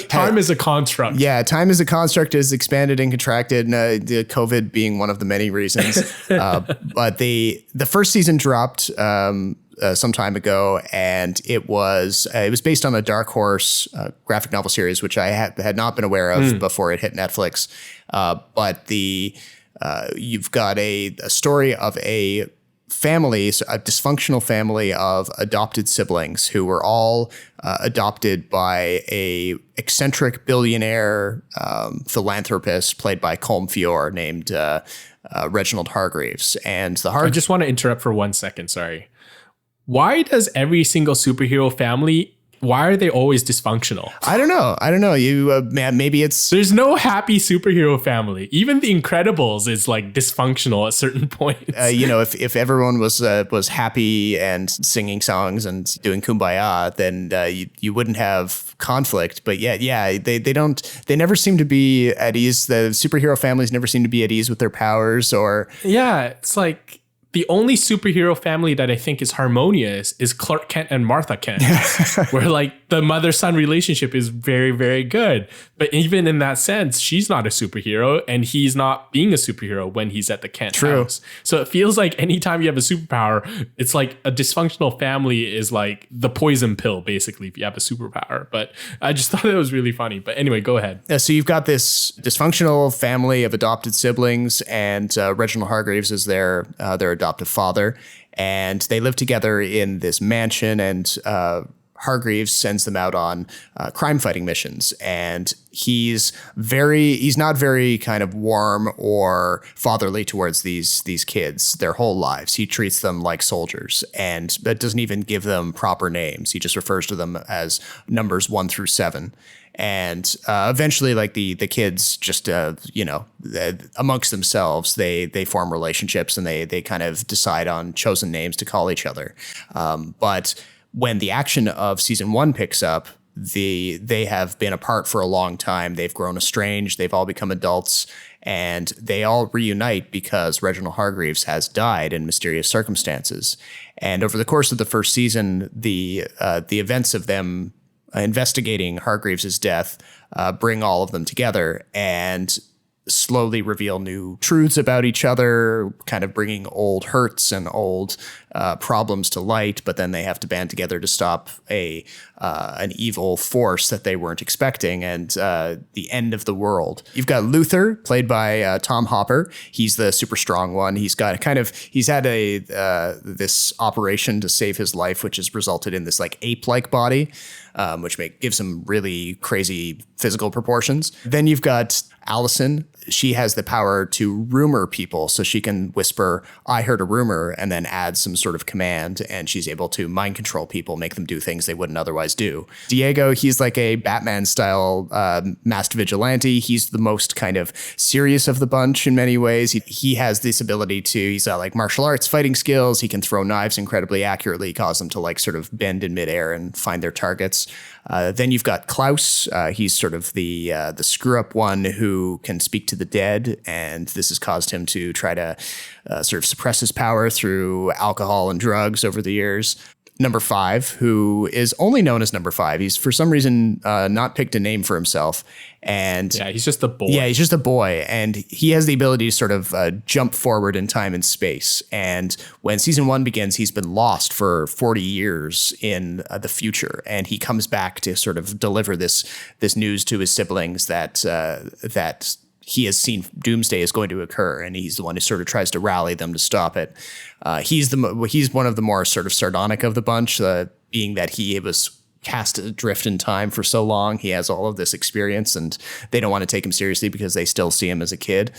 Speaker 1: time is a construct.
Speaker 2: Yeah, time is a construct, is expanded and contracted, and the COVID being one of the many reasons. But the first season dropped some time ago, and it was based on a Dark Horse graphic novel series, which I had not been aware of before it hit Netflix. But you've got a story of a family, a dysfunctional family of adopted siblings who were all adopted by a eccentric billionaire philanthropist played by Colm Feore named Reginald Hargreaves. And
Speaker 1: I just want to interrupt for 1 second. Sorry. Why does every single superhero family, why are they always dysfunctional?
Speaker 2: I don't know. Maybe it's...
Speaker 1: There's no happy superhero family. Even the Incredibles is like dysfunctional at certain points.
Speaker 2: If everyone was happy and singing songs and doing Kumbaya, then you wouldn't have conflict. But they never seem to be at ease. The superhero families never seem to be at ease with their powers or...
Speaker 1: Yeah, it's like... The only superhero family that I think is harmonious is Clark Kent and Martha Kent, where like the mother-son relationship is very, very good. But even in that sense, she's not a superhero and he's not being a superhero when he's at the Kent house. So it feels like anytime you have a superpower, it's like a dysfunctional family is like the poison pill, basically, if you have a superpower. But I just thought it was really funny. But anyway, go ahead.
Speaker 2: So you've got this dysfunctional family of adopted siblings, and Reginald Hargreaves is their adoptive father, and they live together in this mansion, and Hargreaves sends them out on crime fighting missions, and he's not very kind of warm or fatherly towards these kids their whole lives. He treats them like soldiers, and that doesn't even give them proper names. He just refers to them as numbers 1 through 7. And eventually, like the kids just, amongst themselves, they form relationships, and they kind of decide on chosen names to call each other. But when the action of season 1 picks up, they have been apart for a long time. They've grown estranged. They've all become adults, and they all reunite because Reginald Hargreaves has died in mysterious circumstances. And over the course of the first season, the events of them investigating Hargreaves' death bring all of them together and slowly reveal new truths about each other, kind of bringing old hurts and old problems to light. But then they have to band together to stop an evil force that they weren't expecting, and the end of the world. You've got Luther, played by Tom Hopper. He's the super strong one. He's had this operation to save his life, which has resulted in this like ape-like body, which gives him really crazy physical proportions. Then you've got Allison. She has the power to rumor people, so she can whisper, "I heard a rumor," and then add some sort of command, and she's able to mind control people, make them do things they wouldn't otherwise do. Diego, he's like a Batman-style masked vigilante. He's the most kind of serious of the bunch in many ways. He has this ability he's got like martial arts fighting skills. He can throw knives incredibly accurately, cause them to like sort of bend in midair and find their targets. Then you've got Klaus. He's sort of the screw-up one who can speak to the dead, and this has caused him to try to sort of suppress his power through alcohol and drugs over the years. number 5, who is only known as number 5. He's for some reason not picked a name for himself. And
Speaker 1: yeah, he's just a boy.
Speaker 2: Yeah, he's just a boy. And he has the ability to sort of jump forward in time and space. And when season 1 begins, he's been lost for 40 years in the future. And he comes back to sort of deliver this news to his siblings that he has seen doomsday is going to occur, and he's the one who sort of tries to rally them to stop it. He's one of the more sort of sardonic of the bunch, being that he was cast adrift in time for so long. He has all of this experience, and they don't want to take him seriously because they still see him as a kid.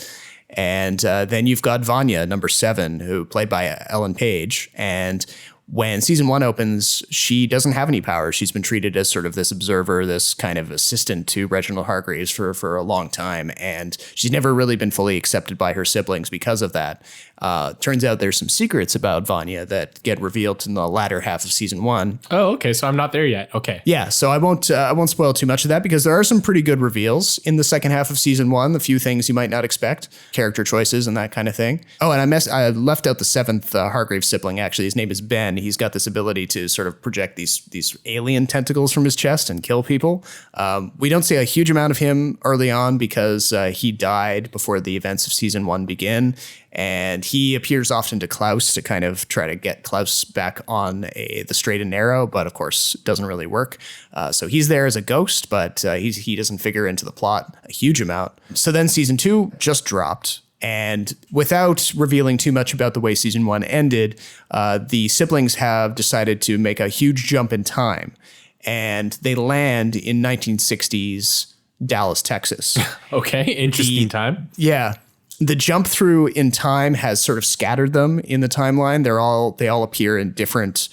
Speaker 2: And then you've got Vanya, number 7, who played by Ellen Page, and when season 1 opens, she doesn't have any powers. She's been treated as sort of this observer, this kind of assistant to Reginald Hargreaves for a long time. And she's never really been fully accepted by her siblings because of that. Turns out there's some secrets about Vanya that get revealed in the latter half of season 1.
Speaker 1: Oh, okay. So I'm not there yet. Okay.
Speaker 2: Yeah. So I won't spoil too much of that because there are some pretty good reveals in the second half of season 1. A few things you might not expect, character choices and that kind of thing. Oh, and I left out the 7th Hargreaves sibling. Actually, his name is Ben. He's got this ability to sort of project these alien tentacles from his chest and kill people. We don't see a huge amount of him early on because he died before the events of season 1 begin. And he appears often to Klaus to kind of try to get Klaus back on the straight and narrow, but of course it doesn't really work. So he's there as a ghost, but he doesn't figure into the plot a huge amount. So then season 2 just dropped. And without revealing too much about the way season 1 ended, the siblings have decided to make a huge jump in time. And they land in 1960s Dallas, Texas.
Speaker 1: Okay, interesting time.
Speaker 2: Yeah. The jump through in time has sort of scattered them in the timeline. They all appear in different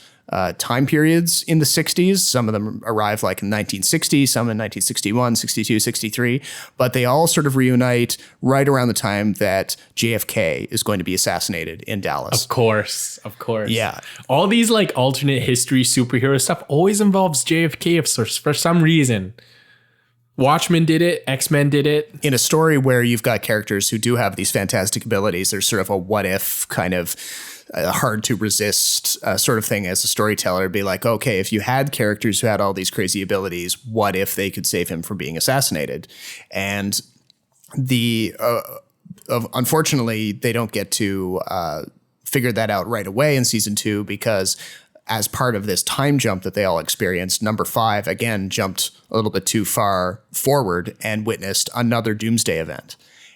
Speaker 2: time periods in the 60s. Some of them arrive like in 1960, some in 1961, 62, 63, but they all sort of reunite right around the time that JFK is going to be assassinated in Dallas.
Speaker 1: Of course.
Speaker 2: Yeah.
Speaker 1: All these like alternate history superhero stuff always involves JFK for some reason. Watchmen did it. X-Men did it.
Speaker 2: In a story where you've got characters who do have these fantastic abilities, there's sort of a what if kind of hard to resist sort of thing as a storyteller. Be like, okay, if you had characters who had all these crazy abilities, what if they could save him from being assassinated? And unfortunately, they don't get to figure that out right away in season 2 because as part of this time jump that they all experienced, number 5 again jumped a little bit too far forward and witnessed another doomsday event.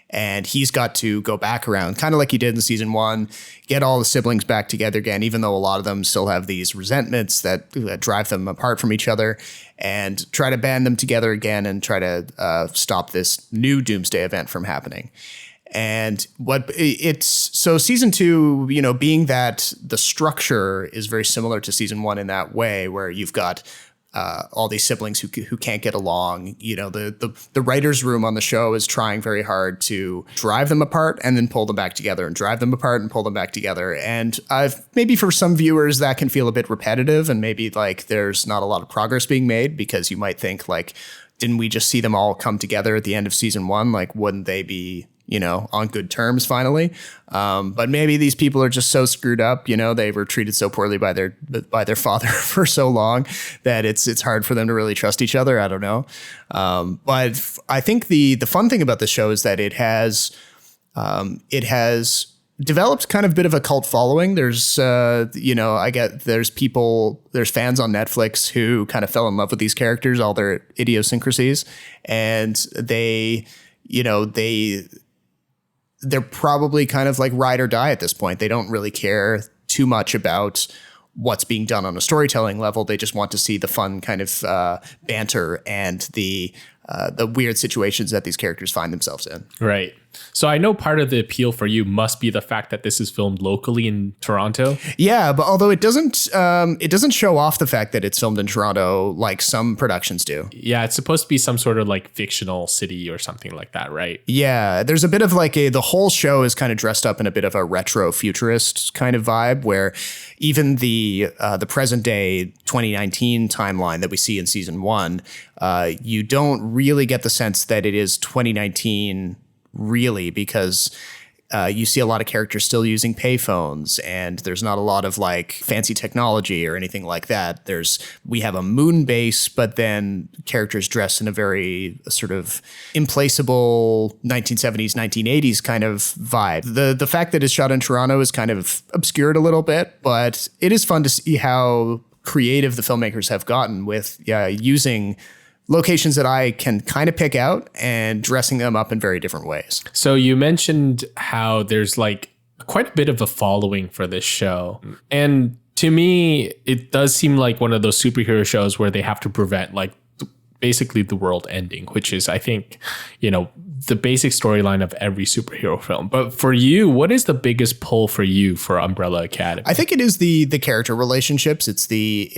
Speaker 2: And he's got to go back around, kind of like he did in season 1, get all the siblings back together again, even though a lot of them still have these resentments that drive them apart from each other, and try to band them together again and try to stop this new doomsday event from happening. And so season 2, being that the structure is very similar to season 1 in that way, where you've got all these siblings who can't get along. The writer's room on the show is trying very hard to drive them apart and then pull them back together and drive them apart and pull them back together. And maybe for some viewers that can feel a bit repetitive and maybe like there's not a lot of progress being made because you might think like, didn't we just see them all come together at the end of season 1? Like, wouldn't they be on good terms finally? But maybe these people are just so screwed up, they were treated so poorly by their father for so long that it's hard for them to really trust each other. I don't know. But I think the fun thing about the show is that it has developed kind of a bit of a cult following. There's, there's fans on Netflix who kind of fell in love with these characters, all their idiosyncrasies, and they're probably kind of like ride or die at this point. They don't really care too much about what's being done on a storytelling level. They just want to see the fun kind of banter and the weird situations that these characters find themselves in.
Speaker 1: Right. So I know part of the appeal for you must be the fact that this is filmed locally in Toronto.
Speaker 2: Yeah, but although it doesn't show off the fact that it's filmed in Toronto like some productions do.
Speaker 1: Yeah, it's supposed to be some sort of like fictional city or something like that, right?
Speaker 2: Yeah, there's a bit of like the whole show is kind of dressed up in a bit of a retro futurist kind of vibe where even the present day 2019 timeline that we see in season 1, you don't really get the sense that it is 2019 really, because You see a lot of characters still using payphones, and there's not a lot of like fancy technology or anything like that. We have a moon base, but then characters dressed in a very sort of implaceable 1970s, 1980s kind of vibe. The fact that it's shot in Toronto is kind of obscured a little bit, but it is fun to see how creative the filmmakers have gotten with using locations that I can kind of pick out and dressing them up in very different ways.
Speaker 1: So you mentioned how there's like quite a bit of a following for this show. And to me, it does seem like one of those superhero shows where they have to prevent like basically the world ending, which is, I think, the basic storyline of every superhero film. But for you, what is the biggest pull for you for Umbrella Academy?
Speaker 2: I think it is the character relationships. It's the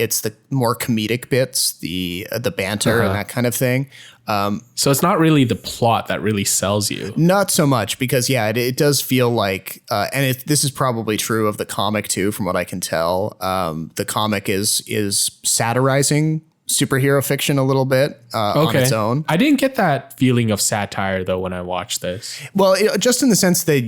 Speaker 2: more comedic bits, the banter and that kind of thing.
Speaker 1: So it's not really the plot that really sells you.
Speaker 2: Not so much, because it does feel like, and this is probably true of the comic too, from what I can tell. The comic is satirizing superhero fiction a little bit on its own.
Speaker 1: I didn't get that feeling of satire though when I watched this.
Speaker 2: Well, just in the sense that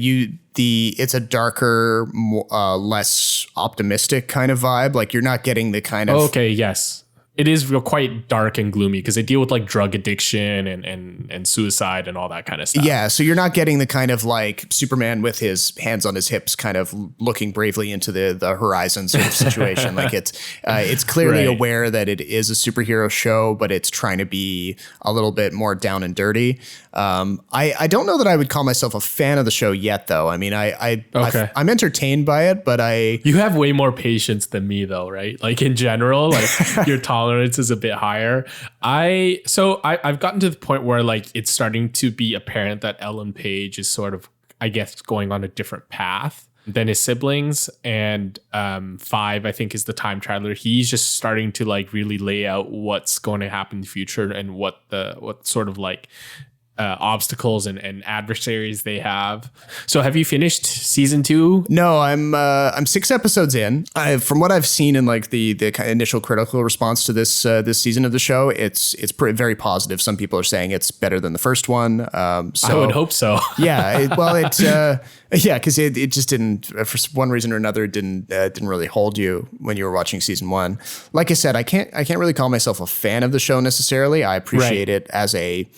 Speaker 2: it's a darker, less optimistic kind of vibe. Like you're not getting the kind of
Speaker 1: yes. It is quite dark and gloomy because they deal with like drug addiction and suicide and all that kind of stuff.
Speaker 2: Yeah, so you're not getting the kind of like Superman with his hands on his hips kind of looking bravely into the horizon sort of situation. Like it's clearly aware that it is a superhero show, but it's trying to be a little bit more down and dirty. I don't know that I would call myself a fan of the show yet, though. I mean, I'm entertained by it, but
Speaker 1: You have way more patience than me, though, right? Like in general, like your tolerance is a bit higher. I've gotten to the point where like it's starting to be apparent that Ellen Page is sort of, I guess, going on a different path than his siblings. And 5, I think, is the time traveler. He's just starting to like really lay out what's going to happen in the future and what sort of like obstacles and adversaries they have. So have you finished season 2?
Speaker 2: No, I'm 6 episodes in. From what I've seen in like the kind of initial critical response to this season of the show, it's very positive. Some people are saying it's better than the first one. So
Speaker 1: I would hope so.
Speaker 2: Yeah, because it just didn't, for one reason or another, it didn't really hold you when you were watching season 1. Like I said, I can't really call myself a fan of the show necessarily. I appreciate it as a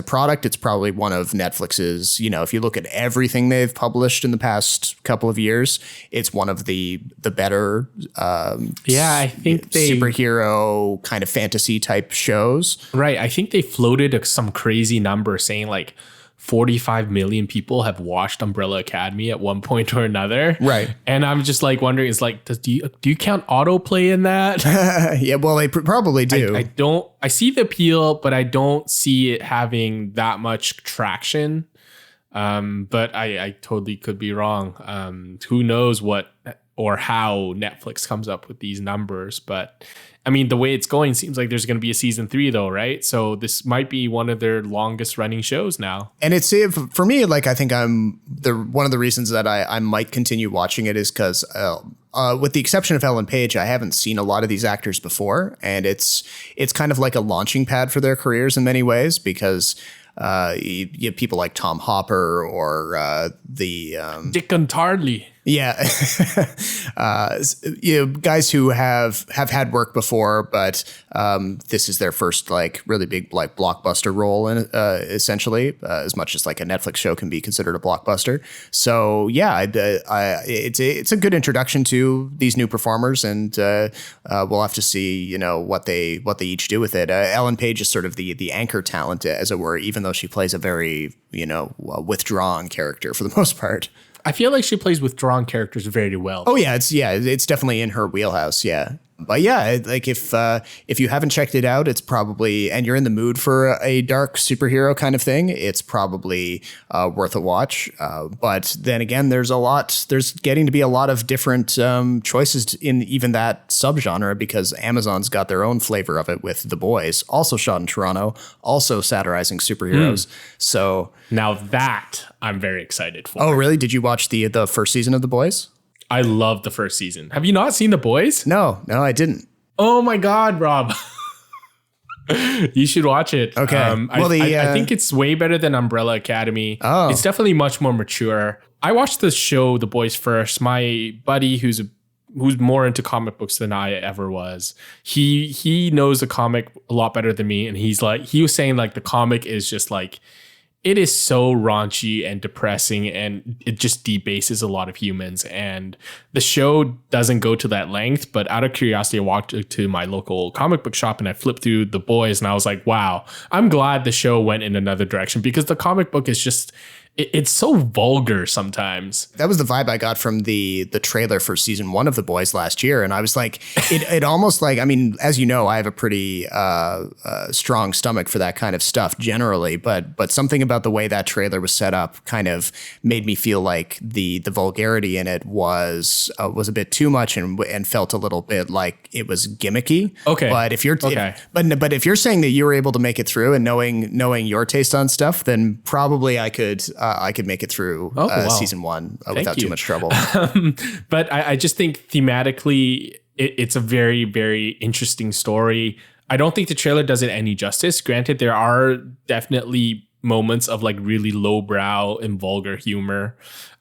Speaker 2: product. It's probably one of Netflix's, if you look at everything they've published in the past couple of years, it's one of the better
Speaker 1: I think
Speaker 2: superhero kind of fantasy type shows.
Speaker 1: Right. I think they floated some crazy number saying like 45 million people have watched Umbrella Academy at one point or another.
Speaker 2: Right.
Speaker 1: And I'm just like wondering, it's like, do you count autoplay in that?
Speaker 2: Yeah, well, they probably do.
Speaker 1: I see the appeal, but I don't see it having that much traction. But I totally could be wrong. Who knows what or how Netflix comes up with these numbers, but I mean, the way it's going seems like there's going to be a season 3 though, right? So this might be one of their longest running shows now.
Speaker 2: And it's, for me, like, I think one of the reasons that I might continue watching it is because with the exception of Ellen Page, I haven't seen a lot of these actors before. And it's kind of like a launching pad for their careers in many ways, because you have people like Tom Hopper or
Speaker 1: Dickon Tardley.
Speaker 2: Yeah. Guys who have had work before, but this is their first like really big like blockbuster role in essentially, as much as like a Netflix show can be considered a blockbuster. So yeah, it's a good introduction to these new performers, and we'll have to see what they each do with it. Ellen Page is sort of the anchor talent, as it were, even though she plays a very withdrawn character for the most part.
Speaker 1: I feel like she plays withdrawn characters very well.
Speaker 2: Oh yeah, it's definitely in her wheelhouse. Yeah, but yeah, like if you haven't checked it out, it's probably, and you're in the mood for a dark superhero kind of thing, it's probably worth a watch. But then again, there's getting to be a lot of different choices in even that subgenre, because Amazon's got their own flavor of it with The Boys, also shot in Toronto, also satirizing superheroes. So
Speaker 1: now that I'm very excited for.
Speaker 2: Oh, really? Did you watch the first season of The Boys?
Speaker 1: I love the first season. Have you not seen The Boys?
Speaker 2: No, I didn't.
Speaker 1: Oh my God, Rob. You should watch it.
Speaker 2: Okay.
Speaker 1: I think it's way better than Umbrella Academy.
Speaker 2: Oh.
Speaker 1: It's definitely much more mature. I watched the show The Boys first. My buddy who's more into comic books than I ever was. He knows the comic a lot better than me, and he was saying like the comic is just like, it is so raunchy and depressing, and it just debases a lot of humans. And the show doesn't go to that length, but out of curiosity, I walked to my local comic book shop and I flipped through The Boys, and I was like, wow, I'm glad the show went in another direction, because the comic book is just, it's so vulgar sometimes.
Speaker 2: That was the vibe I got from the trailer for season 1 of The Boys last year. And I was like, it almost like, I mean, as you know, I have a pretty strong stomach for that kind of stuff generally, but something about the way that trailer was set up kind of made me feel like the vulgarity in it was a bit too much and felt a little bit like it was gimmicky.
Speaker 1: Okay.
Speaker 2: But if you're but if you're saying that you were able to make it through and knowing your taste on stuff, then probably I could make it through season 1 without too much trouble.
Speaker 1: But I just think thematically, it's a very, very interesting story. I don't think the trailer does it any justice. Granted, there are definitely moments of like really lowbrow and vulgar humor.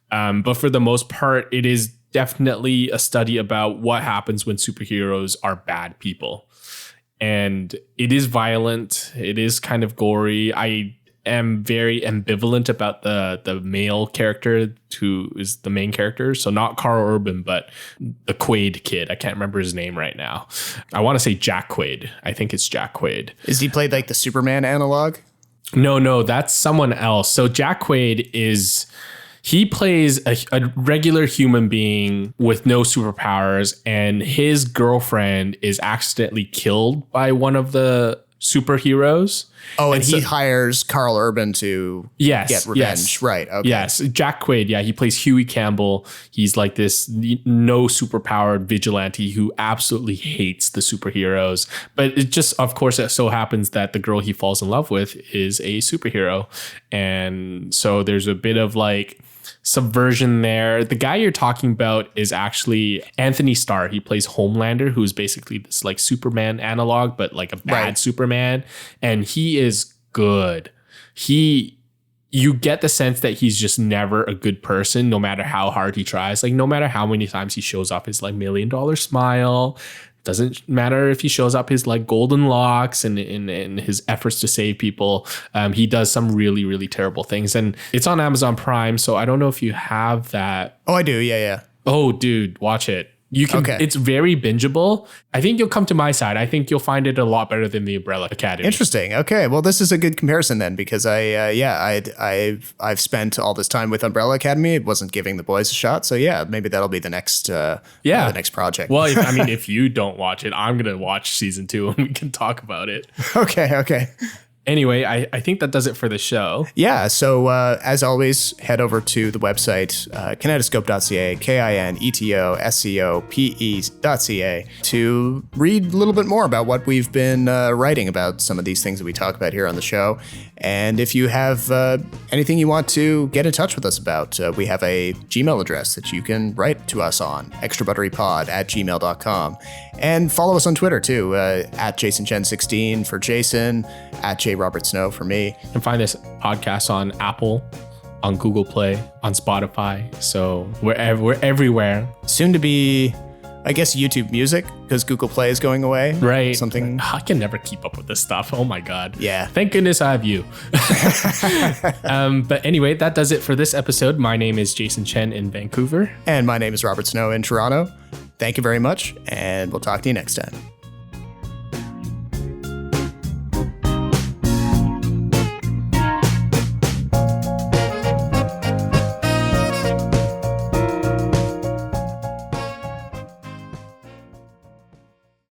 Speaker 1: But for the most part, it is definitely a study about what happens when superheroes are bad people. And it is violent. It is kind of gory. I am very ambivalent about the male character who is the main character. So not Carl Urban, but the Quaid kid. I can't remember his name right now. I want to say Jack Quaid. I think it's Jack Quaid.
Speaker 2: Is he played like the Superman analog?
Speaker 1: No, that's someone else. So Jack Quaid he plays a regular human being with no superpowers, and his girlfriend is accidentally killed by one of the superheroes.
Speaker 2: Oh, and he hires Carl Urban to get revenge.
Speaker 1: Yes.
Speaker 2: Right. Okay.
Speaker 1: Yes. Jack Quaid. Yeah. He plays Huey Campbell. He's like this no superpowered vigilante who absolutely hates the superheroes. But it just, of course, it so happens that the girl he falls in love with is a superhero. And so there's a bit of like subversion there. The guy you're talking about is actually Anthony Starr. He plays Homelander, who's basically this like Superman analog, but like a bad Superman. And he is good. You get the sense that he's just never a good person, no matter how hard he tries. Like no matter how many times he shows up his like $1 million smile. Doesn't matter if he shows up his like golden locks and his efforts to save people. He does some really, really terrible things. And it's on Amazon Prime, so I don't know if you have that.
Speaker 2: Oh, I do. Yeah.
Speaker 1: Oh, dude, watch it. You can. Okay. It's very bingeable. I think you'll come to my side. I think you'll find it a lot better than the Umbrella Academy.
Speaker 2: Interesting. Okay. Well, this is a good comparison then, because I've spent all this time with Umbrella Academy. It wasn't giving The Boys a shot. So yeah, maybe that'll be the next the next project.
Speaker 1: Well, if you don't watch it, I'm gonna watch season 2 and we can talk about it.
Speaker 2: Okay.
Speaker 1: Anyway, I think that does it for the show.
Speaker 2: Yeah, so as always, head over to the website, kinetoscope.ca, kinetoscope.ca, to read a little bit more about what we've been writing about some of these things that we talk about here on the show. And if you have anything you want to get in touch with us about, we have a Gmail address that you can write to us on, extrabutterypod@gmail.com. And follow us on Twitter, too, at JasonChen16 for Jason, at JRobertSnow for me.
Speaker 1: You can find this podcast on Apple, on Google Play, on Spotify. So we're everywhere.
Speaker 2: Soon to be, I guess, YouTube Music, because Google Play is going away.
Speaker 1: Right.
Speaker 2: Something.
Speaker 1: I can never keep up with this stuff. Oh my God.
Speaker 2: Yeah.
Speaker 1: Thank goodness I have you. But anyway, that does it for this episode. My name is Jason Chen in Vancouver.
Speaker 2: And my name is Robert Snow in Toronto. Thank you very much, and we'll talk to you next time.